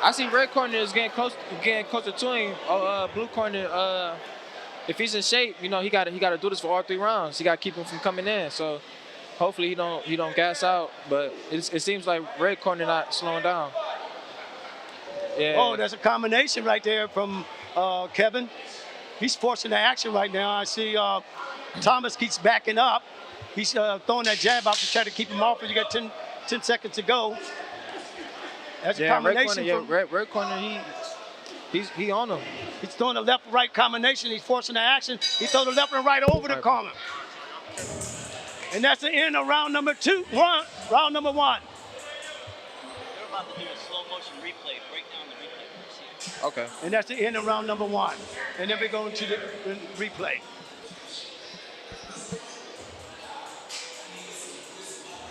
I see red corner is getting closer to him. Blue corner, if he's in shape, he got to do this for all 3 rounds. He got to keep him from coming in. So hopefully he don't gas out. But it seems like red corner not slowing down. Yeah. Oh, there's a combination right there from Kevin. He's forcing the action right now. I see Thomas keeps backing up. He's throwing that jab out to try to keep him off. And you got 10 seconds to go. That's a combination. Red corner, he on him. He's throwing a left-right combination. He's forcing the action. He throws the left and right over the corner. And that's the end of round number 1. Round number 1. They're about to do a slow motion replay, break down the replay. Okay. And that's the end of round number 1. And then we're going to the replay.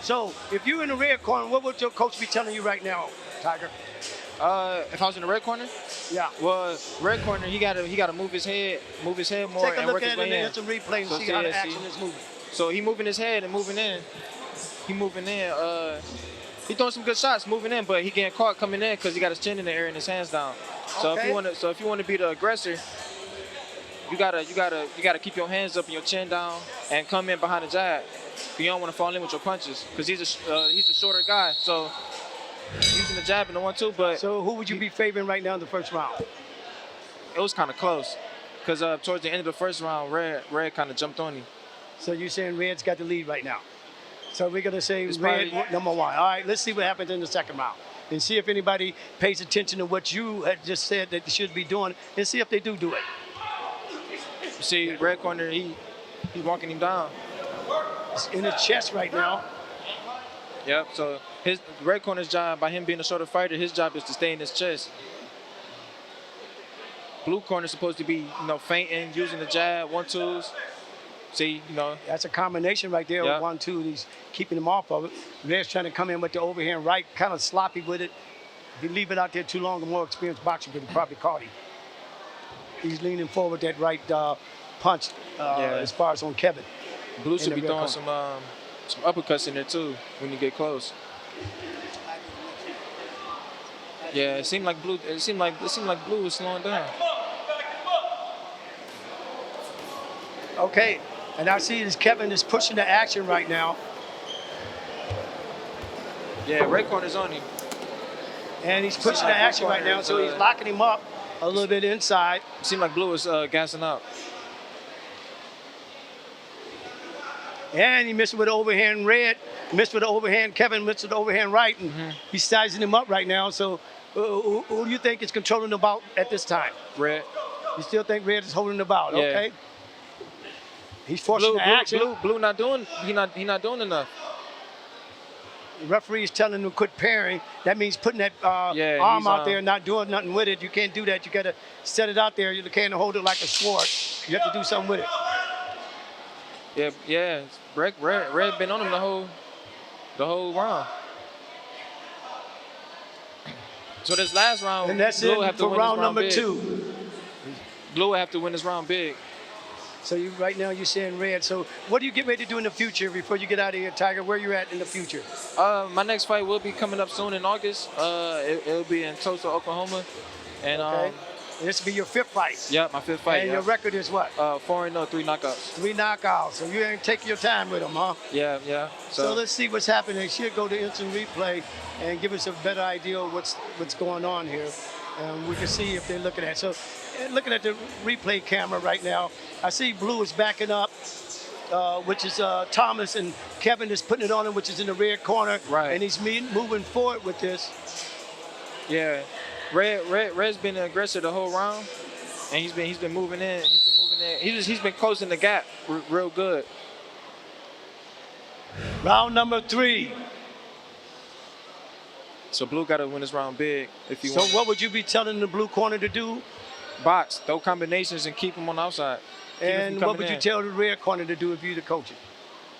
So, if you're in the red corner, what would your coach be telling you right now, Tiger? If I was in the red corner? Yeah. Well, red corner, he gotta move his head more Take a and look work his at it way and in. then some replay and see how the action is moving. So he moving his head and moving in. He moving in. He throwing some good shots, moving in, but he getting caught coming in because he got his chin in the air and his hands down. So Okay. if you want to be the aggressor, you gotta keep your hands up and your chin down and come in behind the jab. You don't want to fall in with your punches because he's a shorter guy. So using the jab and the 1-2, but So who would you be favoring right now in the first round? it was kind of close because towards the end of the first round, Red kind of jumped on him. So you're saying Red's got the lead right now. So we're going to say It's Red probably- number 1. All right, let's see what happens in the second round. And see if anybody pays attention to what you had just said that they should be doing, and see if they do it. You see, red corner, he's walking him down. It's in his chest right now. Yep. So his red corner's job, by him being a shorter fighter, his job is to stay in his chest. Blue corner's supposed to be, feinting, using the jab, 1-2s. See, That's a combination right there Yep. with 1-2. He's keeping him off of it. Red's trying to come in with the overhand right, kind of sloppy with it. If you leave it out there too long, a more experienced boxer could have probably caught him. He's leaning forward that right punch as far as on Kevin. Blue should the be red throwing corner. some uppercuts in there too when you get close. Yeah, it seemed like blue was slowing down. Okay, And I see this Kevin is pushing the action right now. Yeah, red corner's on him. And he's pushing the action right now, so he's locking him up a little bit inside. Seemed like Blue is gassing up. And he missed with the overhand red, missed with the overhand, Kevin missed with the overhand right, and he's sizing him up right now. So who do you think is controlling the bout at this time? Red. You still think Red is holding the bout, Yeah. okay? He's forcing the action. Blue not doing, he not doing enough. The referee is telling him to quit pairing. That means putting that arm out there and not doing nothing with it. You can't do that. You got to set it out there. You can't hold it like a sword. You have to do something with it. Yeah. Red been on him the whole round. So this last round, And that's Blue it have to for win round this round number big. 2. Blue have to win this round big. So right now you're saying Red. So what do you get ready to do in the future before you get out of here, Tiger? Where you at in the future? My next fight will be coming up soon in August. It'll be in Tulsa, Oklahoma. And Okay. This will be your 5th fight. yeah, my 5th fight. And your record is what? 4-0, 3 knockouts. 3 knockouts. So you ain't taking your time with them, huh? Yeah. So let's see what's happening. They should go to instant replay and give us a better idea of what's going on here. And we can see if they're looking at it. So looking at the replay camera right now, I see Blue is backing up, which is Thomas, and Kevin is putting it on him, which is in the red corner. Right. And he's moving forward with this. Yeah, Red's been aggressive the whole round, and he's been moving in. He's been closing the gap real good. Round number 3. So Blue got to win this round big if he So wants. what would you be telling the blue corner to do? Box, throw combinations, and keep him on the outside. Keep him And from what coming would you in. tell the red corner to do if you're the coach?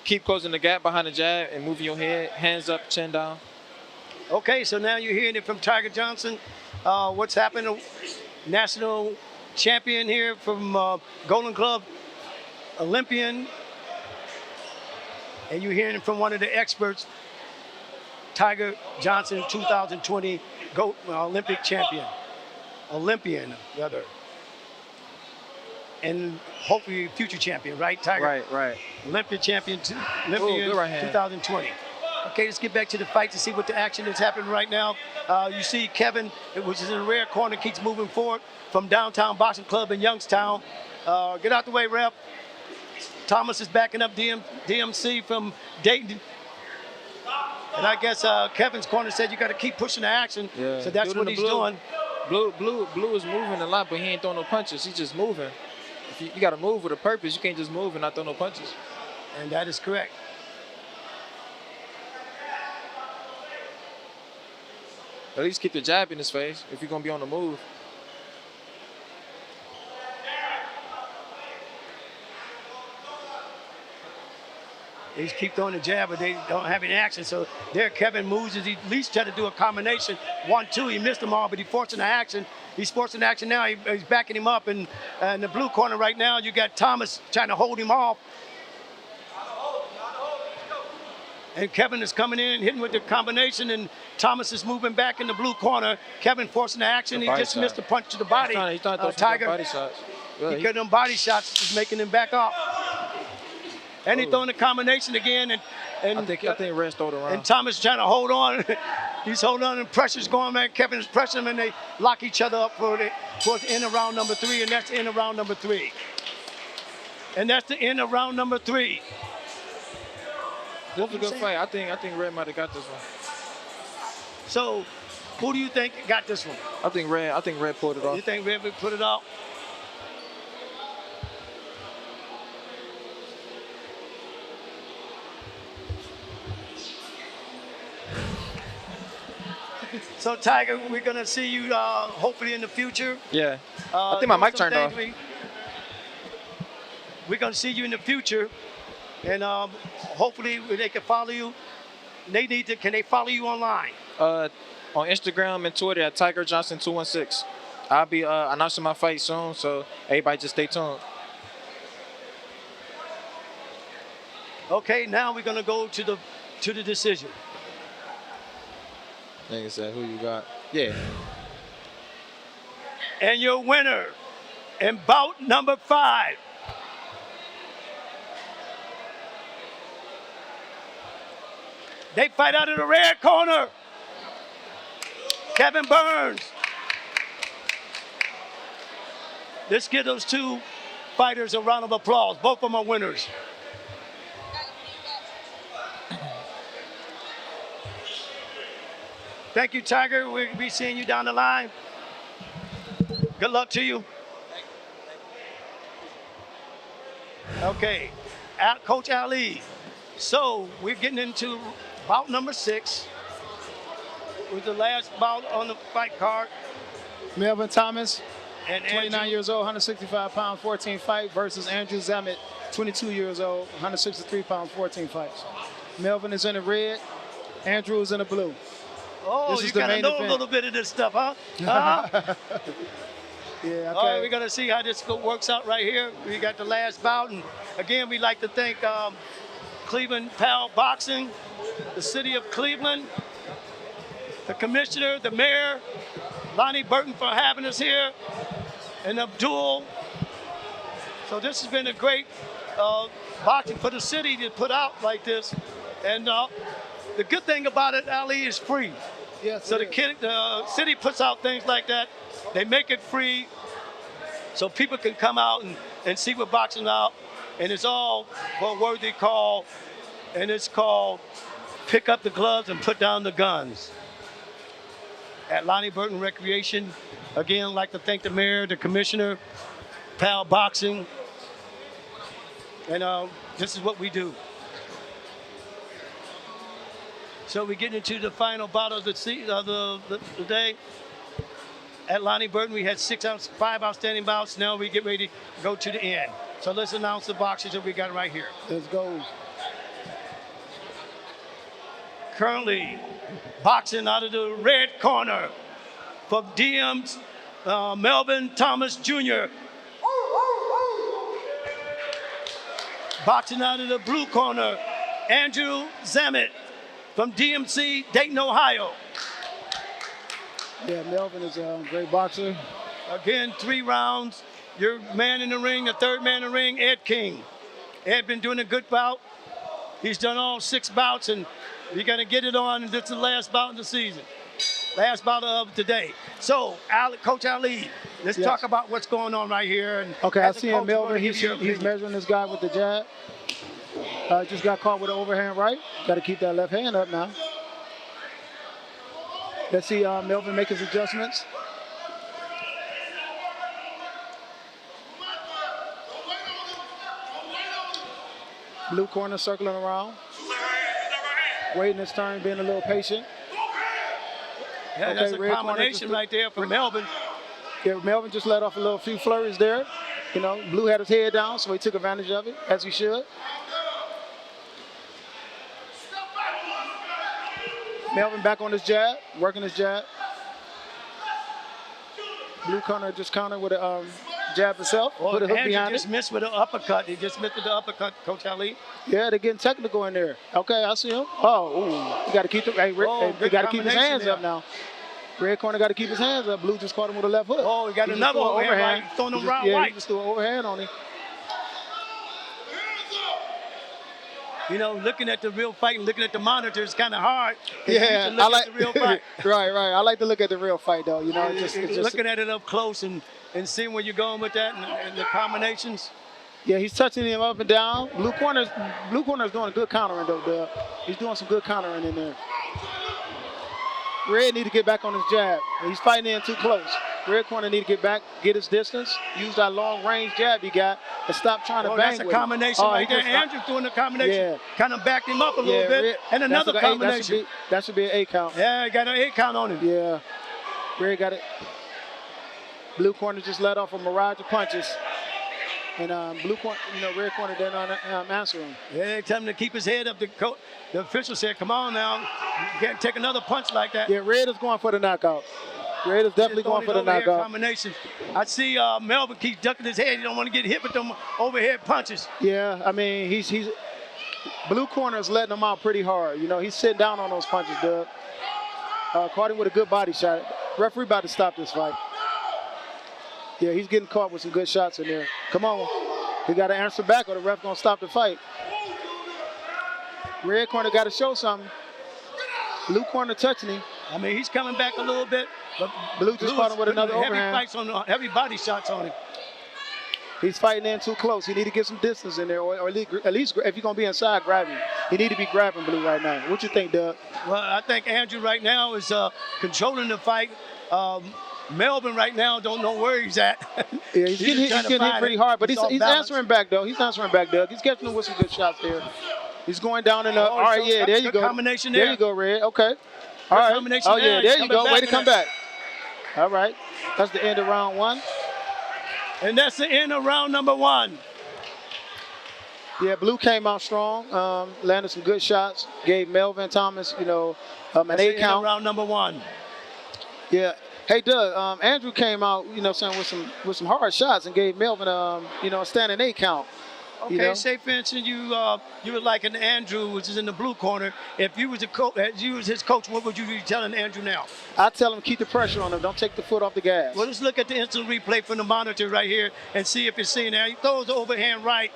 Keep closing the gap behind the jab and moving your head, hands up, chin down. Okay, so now you're hearing it from Tiger Johnson. What's happened? National champion here from Golden Glove, Olympian. And you're hearing it from one of the experts, Tiger Johnson, 2020 Olympic champion. Olympian, rather. And hopefully future champion, right, Tiger? Right. Olympic champion, good right hand. 2020. Okay, let's get back to the fight to see what the action is happening right now. You see Kevin, which is in the rear corner, keeps moving forward from Downtown Boxing Club in Youngstown. Get out the way, ref. Thomas is backing up DMC from Dayton. And I guess Kevin's corner said you got to keep pushing the action. Yeah. So that's what he's doing. Blue is moving a lot, but he ain't throwing no punches. He's just moving. You got to move with a purpose. You can't just move and not throw no punches. And that is correct. At least keep the jab in his face if you're going to be on the move. They just keep throwing the jab, but they don't have any action. So there Kevin moves as he at least tried to do a combination. 1-2, he missed them all, but he's forcing the action. He's forcing the action now. He's backing him up. And in the blue corner right now, you got Thomas trying to hold him off. And Kevin is coming in, hitting with the combination, and Thomas is moving back in the blue corner. Kevin forcing the action. He just missed a punch to the body. He's trying to throw some Tiger. body shots. He got them body shots, just making him back up. And he's throwing the combination again. And I think Red's throwed around. And Thomas trying to hold on. He's holding on, and pressure's going, man. Kevin is pressuring him, and they lock each other up towards the end of round number 3, and that's the end of round number 3. And that's the end of round number 3. This was a good fight. I think Red might have got this one. So, who do you think got this one? I think Red pulled it off. You think Red put it out? So, Tiger, we're going to see you hopefully in the future. Yeah. I think my mic turned off. We're going to see you in the future. And hopefully they can follow you. Can they follow you online? On Instagram and Twitter at Tiger Johnson 216. I'll be announcing my fight soon, so everybody just stay tuned. Okay, now we're gonna go to the decision. Nigga said, who you got? Yeah. And your winner in bout number 5, They fight out of the red corner. Kevin Burns. Let's give those two fighters a round of applause. Both of them are winners. Thank you, Tiger. We'll be seeing you down the line. Good luck to you. Okay, Coach Ali. So we're getting into bout number 6. It was the last bout on the fight card. Melvin Thomas, And 29 Andrew, years old, 165 pounds, 14 fight versus Andrew Zamet, 22 years old, 163 pounds, 14 fights. Melvin is in the red, Andrew is in the blue. oh, this you is the kind of main know event. a little bit of this stuff, huh? Uh-huh. Yeah, All right, okay. we're going to see how this works out right here. We got the last bout. And again, we'd like to thank Cleveland Pal Boxing, the city of Cleveland, the commissioner, the mayor, Lonnie Burton for having us here, and Abdul. So this has been a great boxing for the city to put out like this. And the good thing about it, Ali, is free. Yes, So it the is. city puts out things like that. They make it free so people can come out and see what boxing out. And it's all for a worthy call. And it's called Pick Up the Gloves and Put Down the Guns. At Lonnie Burton Recreation. Again, I'd like to thank the mayor, the commissioner, Pal Boxing. And this is what we do. So we're getting into the final bout of the day. At Lonnie Burton, we had 5 outstanding bouts. Now we get ready to go to the end. So let's announce the boxers that we got right here. Let's go. Currently, boxing out of the red corner for DM's Melvin Thomas Jr. Boxing out of the blue corner, Andrew Zamet from DMC, Dayton, Ohio. Yeah, Melvin is a great boxer. Again, 3 rounds. Your man in the ring, the third man in the ring, Ed King. Ed been doing a good bout. He's done all 6 bouts, and you're going to get it on. And this is the last bout of the season. Last bout of today. So, Coach Ali, let's Yes. talk about what's going on right here. And Okay, I as a see coach, him, you Melvin. wanna give He's your opinion. measuring this guy with the jab. Just got caught with an overhand right. Got to keep that left hand up now. Let's see Melvin make his adjustments. Blue corner circling around. Waiting his turn, being a little patient. Yeah, Okay, that's a red corner combination just- right there for Melvin. Yeah, Melvin just let off a few flurries there. You know, Blue had his head down, so he took advantage of it, as he should. Melvin back on his jab, working his jab. Blue corner just countered with a jab himself, put a hook Andrew behind just it. missed with an uppercut. He just missed with the uppercut, Coach Ali. Yeah, they're getting technical in there. Okay, I see him. Oh, ooh, you got to keep he good got to keep his combination hands there. up now. Red corner got to keep his hands up. Blue just caught him with a left hook. Oh, he got He just another threw an overhand. Right? Throwing He him just- round yeah, white. he just threw an overhand on him. You know, looking at the real fight and looking at the monitor is kind of hard. It's Yeah, easy to look at the real fight. right. I like to look at the real fight though. You know, it's just Looking at it up close and seeing where you're going with that and the combinations. yeah, he's touching him up and down. Blue corner's doing a good countering though, Dub. He's doing some good countering in there. Red need to get back on his jab. He's fighting in too close. Red corner need to get back, get his distance, use that long range jab he got, and stop trying to Oh, bang that's a with him. combination Oh, right he there. just- Andrew doing the combination. Yeah. Kind of backed him up a little bit. Red- And another that's okay. combination. That should be an 8 count. Yeah, he got an 8 count on him. Yeah. Red got it. Blue corner just let off a mirage of punches. And blue corner, red corner didn't answer him. Yeah, tell him to keep his head up. The official said, come on now. You can't take another punch like that. Yeah, Red is going for the knockout. Red is definitely going for the Overhead knockout. combination. I see Melvin keeps ducking his head. He don't want to get hit with them overhead punches. Yeah, I mean, he's blue corner is letting him out pretty hard. You know, he's sitting down on those punches, Doug. Caught him with a good body shot. Referee about to stop this fight. Yeah, he's getting caught with some good shots in there. Come on. He got to answer back or the ref going to stop the fight. Red corner got to show something. Blue corner touching him. I mean, he's coming back a little bit, but Blue just caught him with another heavy overhand. fights on heavy body shots on him. He's fighting in too close. He need to get some distance in there, or at least if you're gonna be inside, grabbing. He need to be grabbing Blue right now. What you think, Doug? Well, I think Andrew right now is controlling the fight. Melvin right now don't know where he's at. Yeah, he's getting hit pretty hard, but he's answering back though. He's answering back, Doug. He's catching him with some good shots there. He's going down in the. All right, yeah, there you go. Combination there. There you go, Red. Okay. All right. Oh yeah, there you go. Way to come back. All right. That's the end of round 1. And that's the end of round number 1. Yeah, Blue came out strong, landed some good shots, gave Melvin Thomas, an 8 count. Round number 1. Yeah. Hey, Doug, Andrew came out, with some hard shots and gave Melvin, a standing 8 count. Okay, say for instance you were like an Andrew, which is in the blue corner. If you was his coach, what would you be telling Andrew now? I tell him keep the pressure on him. Don't take the foot off the gas. Well, let's look at the instant replay from the monitor right here and see if you're seeing that. He throws the overhand right.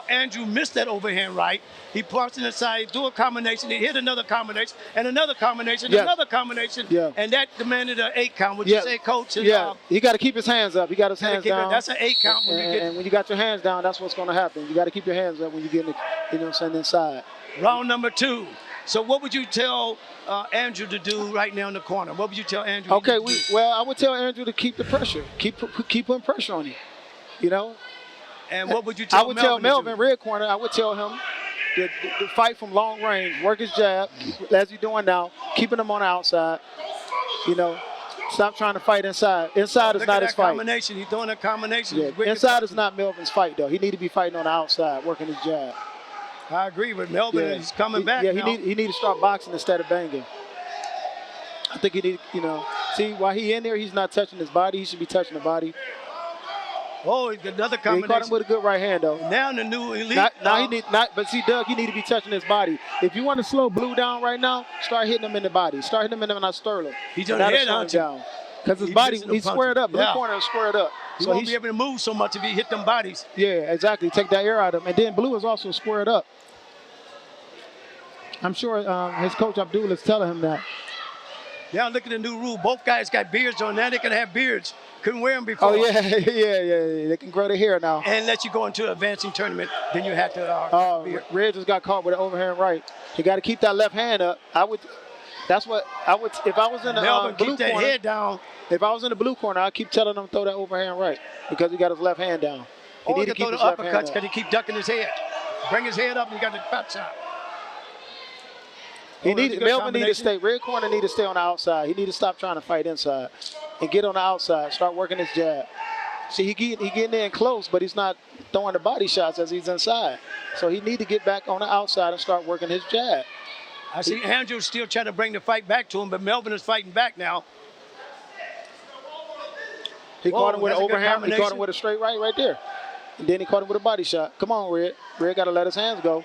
Andrew missed that overhand right. He punches it inside, do a combination. He hit another combination and another combination, another combination. Yeah. And that demanded an 8 count. Would you say, Coach? Yeah. He got to keep his hands up. He got his hands down. That's an 8 count. And when you got your hands down, that's what's going to happen. You got to keep your hands up when you get inside. Round number 2. So what would you tell Andrew to do right now in the corner? What would you tell Andrew? Okay, I would tell Andrew to keep the pressure. Keep putting pressure on him. And what would you tell Melvin? I would tell Melvin, red corner, I would tell him to fight from long range, work his jab, as he's doing now, keeping him on the outside. Stop trying to fight inside. Inside is not his fight. Combination. He's doing a combination. Yeah. Inside is not Melvin's fight, though. He need to be fighting on the outside, working his jab. I agree with Melvin. Yeah. He's coming back now. He need to start boxing instead of banging. I think he need, see, while he in there, he's not touching his body. He should be touching the body. Oh, another combination. He caught him with a good right hand, though. Now the new elite. But see, Doug, he need to be touching his body. If you want to slow Blue down right now, start hitting him in the body. Start hitting him in the sternum. He's on the head down. Because his body, he's squared up. Blue corner is squared up. He won't be able to move so much if he hit them bodies. Yeah, exactly. Take that air out of him. And then Blue is also squared up. I'm sure his coach Abdul is telling him that. Yeah, look at the new rule. Both guys got beards on. Now they can have beards. Couldn't wear them before. Oh, yeah. They can grow their hair now. And let you go into an advancing tournament. Then you have to Red just got caught with an overhand right. He got to keep that left hand up. If I was in the Melvin, blue keep that corner, head down. If I was in the blue corner, I'd keep telling him to throw that overhand right because he got his left hand down. He need to keep throw the uppercuts because he keep ducking his head. Bring his head up and he got the butt shot. Melvin need to stay. Red corner need to stay on the outside. He need to stop trying to fight inside and get on the outside. Start working his jab. See, he getting in close, but he's not throwing the body shots as he's inside. So he need to get back on the outside and start working his jab. I see Andrew still trying to bring the fight back to him, but Melvin is fighting back now. He caught him with an overhand. He caught him with a straight right there. And then he caught him with a body shot. Come on, Red. Red got to let his hands go.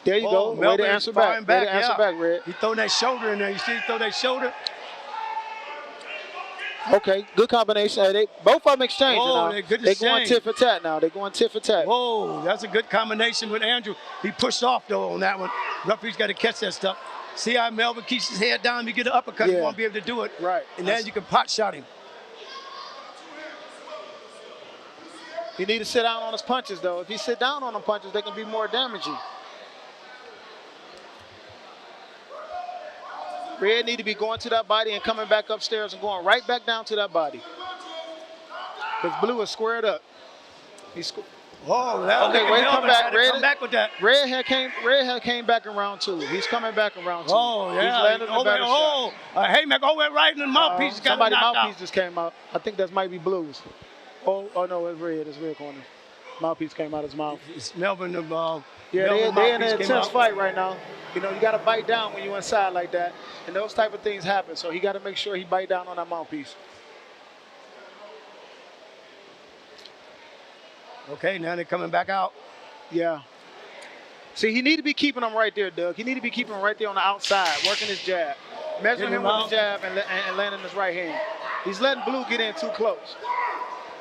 There you go. Way to answer back. Way to answer back, Red. He throw that shoulder in there. You see he throw that shoulder? Okay, good combination. Both of them exchanging now. They're good They're going tit for tat now. They're going tit for tat. Whoa, that's a good combination with Andrew. He pushed off, though, on that one. Referee's got to catch that stuff. See how Melvin keeps his head down? If you get an uppercut, you won't be able to do it. Right. And then you can pot shot him. He need to sit down on his punches, though. If he sit down on the punches, they can be more damaging. Red need to be going to that body and coming back upstairs and going right back down to that body. Because Blue is squared up. Okay, wait, come back. Red, come back with that. Red had came back in round 2. He's coming back in round 2. Oh, yeah. He's landing a better shot. Hey, man, went right in the mouthpiece. Somebody's mouthpiece just came out. I think that might be Blue's. Oh no, it's Red. It's Red corner. Mouthpiece came out his mouth. It's Melvin. They're in an intense fight right now. You got to bite down when you're inside like that. And those type of things happen. So he got to make sure he bite down on that mouthpiece. Okay, now they're coming back out. Yeah. See, he need to be keeping him right there, Doug. He need to be keeping him right there on the outside, working his jab. Measuring him with his jab and landing his right hand. He's letting Blue get in too close.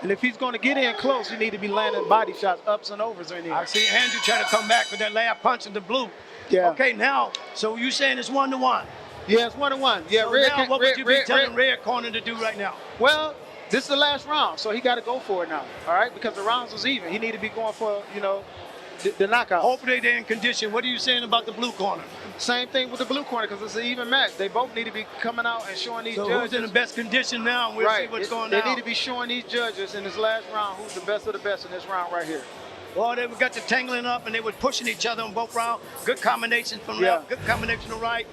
And if he's going to get in close, you need to be landing body shots, ups and overs in there. I see Andrew trying to come back with that last punch into Blue. Yeah. Okay, now, so you saying it's 1-1? Yeah, it's 1-1. Yeah, So Red. now, what would you be telling Red Corner to do right now? Well, this is the last round, so he got to go for it now. All right, because the rounds was even. He need to be going for, you know, the knockout. Hopefully they're in condition. What are you saying about the blue corner? Same thing with the blue corner, because it's an even match. They both need to be coming out and showing these So judges. who's in the best condition now? We'll see what's going on. They need to be showing these judges in this last round who's the best of the best in this round right here. Well, they got the tangling up and they were pushing each other on both rounds. Good combination from left, good combination to right.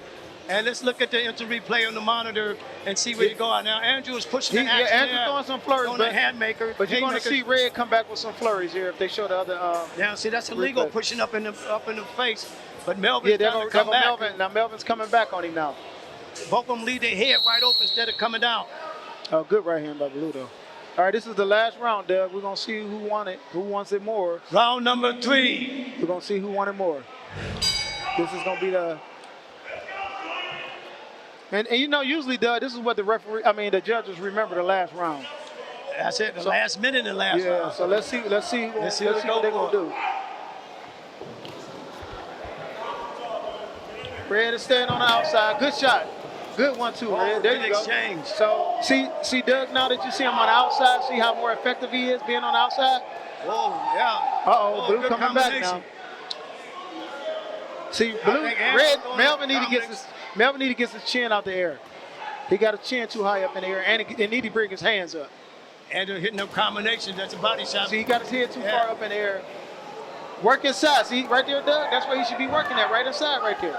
And let's look at the instant replay on the monitor and see where you go out. Now, Andrew is pushing the action Andrew throwing some flurries, on the hand maker. But you're going to see Red come back with some flurries here if they show the other. Now, see, that's illegal, pushing up in the face. But they're Melvin's trying to come back. Melvin. Now Melvin's coming back on him now. Both of them leave their head wide open instead of coming down. Oh, good right hand by Blue, though. All right, this is the last round, Doug. We're going to see who won it, who wants it more. Round number 3. We're going to see who won it more. This is going to be the... And you know, usually, Doug, this is what the judges remember the last round. That's it, the last minute in the last round. Yeah, so let's see what they're going to do. Red is staying on the outside. Good shot. Good one, too, Red. There you go. Exchange. So, see, Doug, now that you see him on the outside, see how more effective he is being on the outside? Whoa, yeah. Uh-oh, Blue coming back now. See, Blue, Melvin need to get his chin out the air. He got his chin too high up in the air, and he need to bring his hands up. And they're hitting them combinations. That's a body shot. See, he got his head too far up in the air. Work inside. See, right there, Doug? That's where he should be working at, right inside right there.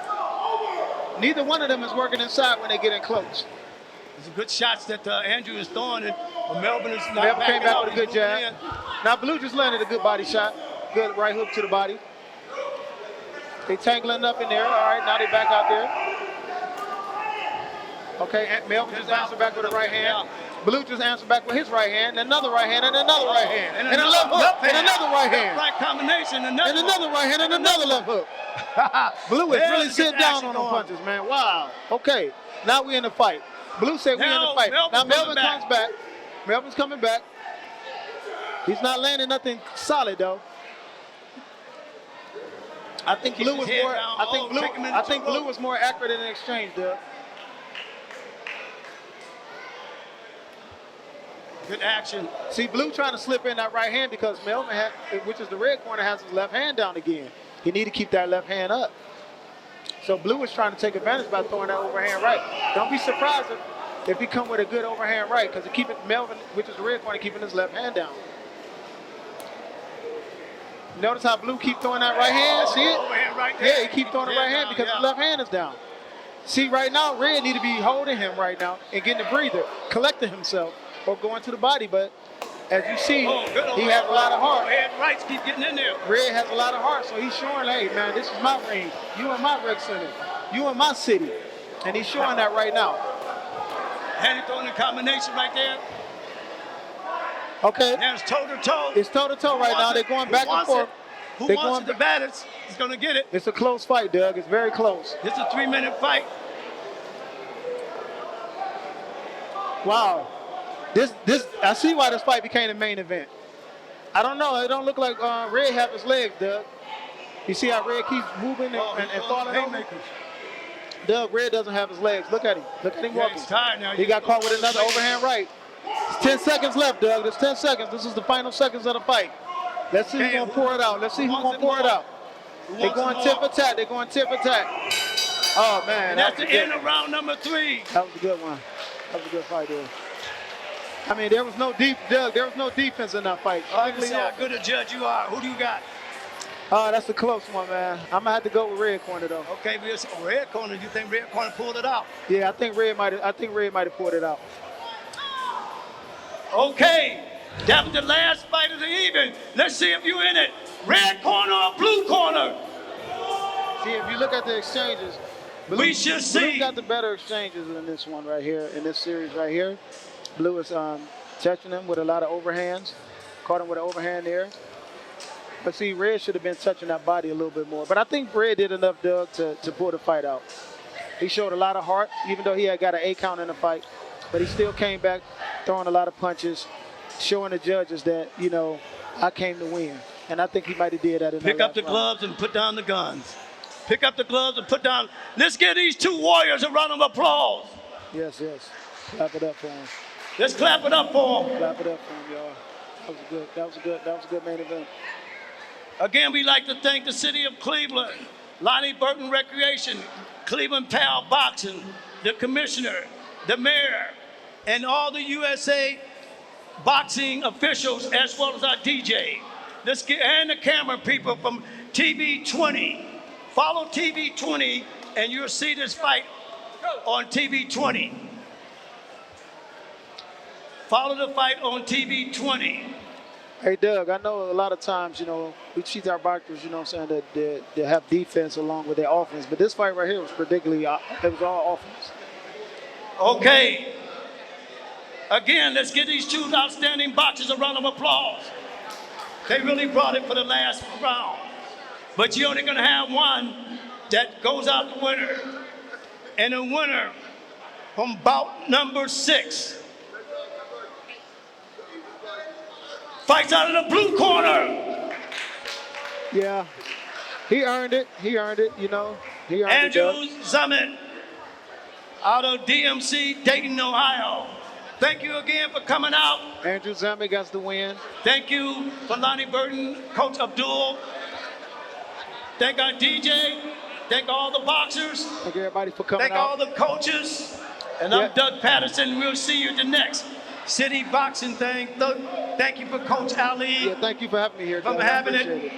Neither one of them is working inside when they get in close. There's good shots that Andrew is throwing, and Melvin is not Melvin came back with a good jab. in. Now, Blue just landed a good body shot. Good right hook to the body. They tangling up in there. All right, now they back out there. Okay, and Melvin just answered back with a right hand. Blue just answered back with his right hand, and another right hand, and another right hand, and a left hook, and another right hand. Right combination, And another right hand, and another left hook. Blue is really sitting down on them punches, man. Wow. Okay, now we in the fight. Blue said we in the fight. Now Melvin comes back. Melvin's coming back. He's not landing nothing solid though. I think Blue was more. I think Blue was more accurate in the exchange, Doug. Good action. See, Blue trying to slip in that right hand because Melvin, which is the red corner, has his left hand down again. He need to keep that left hand up. So Blue is trying to take advantage by throwing that overhand right. Don't be surprised if he come with a good overhand right because Melvin, which is the red corner, keeping his left hand down. Notice how Blue keep throwing that right hand. See it? Right yeah, he keep throwing the right hand because his left hand is down. See, right now, Red need to be holding him right now and getting a breather, collecting himself, or going to the body. But as you see, he has a lot of heart. Rights keep getting in there. Red has a lot of heart, so he's showing, hey, man, this is my ring. You in my rec center. You in my city. And he's showing that right now. And he's throwing the combination right there. Okay. Now it's toe-to-toe. It's toe-to-toe right now. They're going back and forth. Who wants the batters? He's going to get it. It's a close fight, Doug. It's very close. It's a 3-minute fight. Wow. I see why this fight became the main event. I don't know. It don't look like Red have his legs, Doug. You see how Red keeps moving and falling over? Doug, Red doesn't have his legs. Look at him. Look at him walking. He's tired now. He got caught with another overhand right. It's 10 seconds left, Doug. There's 10 seconds. This is the final seconds of the fight. Let's see who's going to pour it out. Let's see who's going to pour it out. They're going tip for tat. They're going tip for tat. Oh, man. And that's the end of round number 3. That was a good one. That was a good fight there. I mean, there was no defense in that fight. Let's see how good a judge you are. Who do you got? That's a close one, man. I'm gonna have to go with Red Corner though. Okay, Red Corner. You think Red Corner pulled it out? Yeah, I think Red might have pulled it out. Okay, that was the last fight of the evening. Let's see if you're in it. Red Corner or Blue Corner? See, if you look at the exchanges, we should see. Blue got the better exchanges in this one right here, in this series right here. Blue is touching him with a lot of overhands. Caught him with an overhand there. But see, Red should have been touching that body a little bit more. But I think Red did enough, Doug, to pull the fight out. He showed a lot of heart, even though he had got an 8 count in the fight. But he still came back, throwing a lot of punches, showing the judges that, you know, I came to win. And I think he might have did that in Pick that up the last gloves and put down the guns. Pick up the gloves and put down. Let's give these two warriors a round of applause. Yes, yes. Clap it up for him. Let's clap it up for them. Clap it up for him, y'all. That was a good main event. Again, we'd like to thank the city of Cleveland, Lonnie Burton Recreation, Cleveland Pal Boxing, the commissioner, the mayor, and all the USA boxing officials, as well as our DJ. And the camera people from TV 20. Follow TV 20, and you'll see this fight on TV 20. Follow the fight on TV 20. Hey, Doug, I know a lot of times, we teach our boxers, what I'm saying, that they have defense along with their offense. But this fight right here was particularly, it was all offense. Okay. Again, let's give these two outstanding boxers a round of applause. They really brought it for the last round. But you're only going to have one that goes out the winner. And the winner from bout number 6 fights out of the blue corner. Yeah, he earned it. He earned it, He earned Andrew it. Zummit out of DMC, Dayton, Ohio. Thank you again for coming out. Andrew Zummit gets the win. Thank you for Lonnie Burton, Coach Abdul. Thank our DJ. Thank all the boxers. Thank everybody for coming Thank out. all the coaches. And I'm Doug Patterson. We'll see you at the next city boxing thing. Thank you for Coach Ali. Yeah, thank you for having me here, For Doug. having I it. appreciate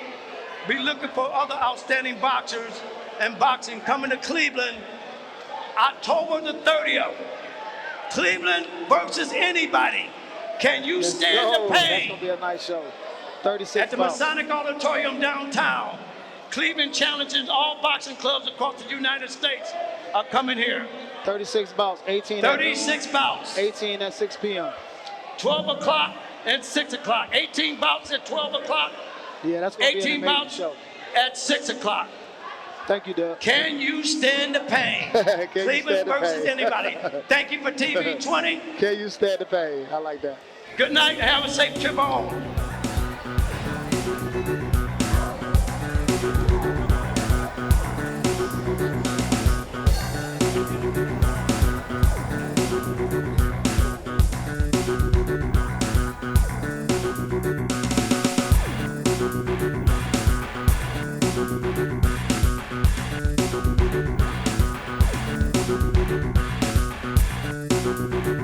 Be looking for other outstanding boxers and boxing coming to Cleveland October the 30th. Cleveland versus anybody. Can you stand the That's pain? going to be a nice show. 36 At the bouts. Masonic Auditorium downtown. Cleveland challenges all boxing clubs across the United States are coming here. 36 bouts, 18 36 bouts. 18 at 6 p.m. 12 o'clock and 6 o'clock. 18 bouts at 12 o'clock. Yeah, that's going to be an 18 amazing bouts show. at 6 o'clock. Thank you, Doug. Can you stand the pain? Can you Cleveland stand the versus pain? anybody. Thank you for TV 20. Can you stand the pain? I like that. Good night and have a safe trip home. Thank you.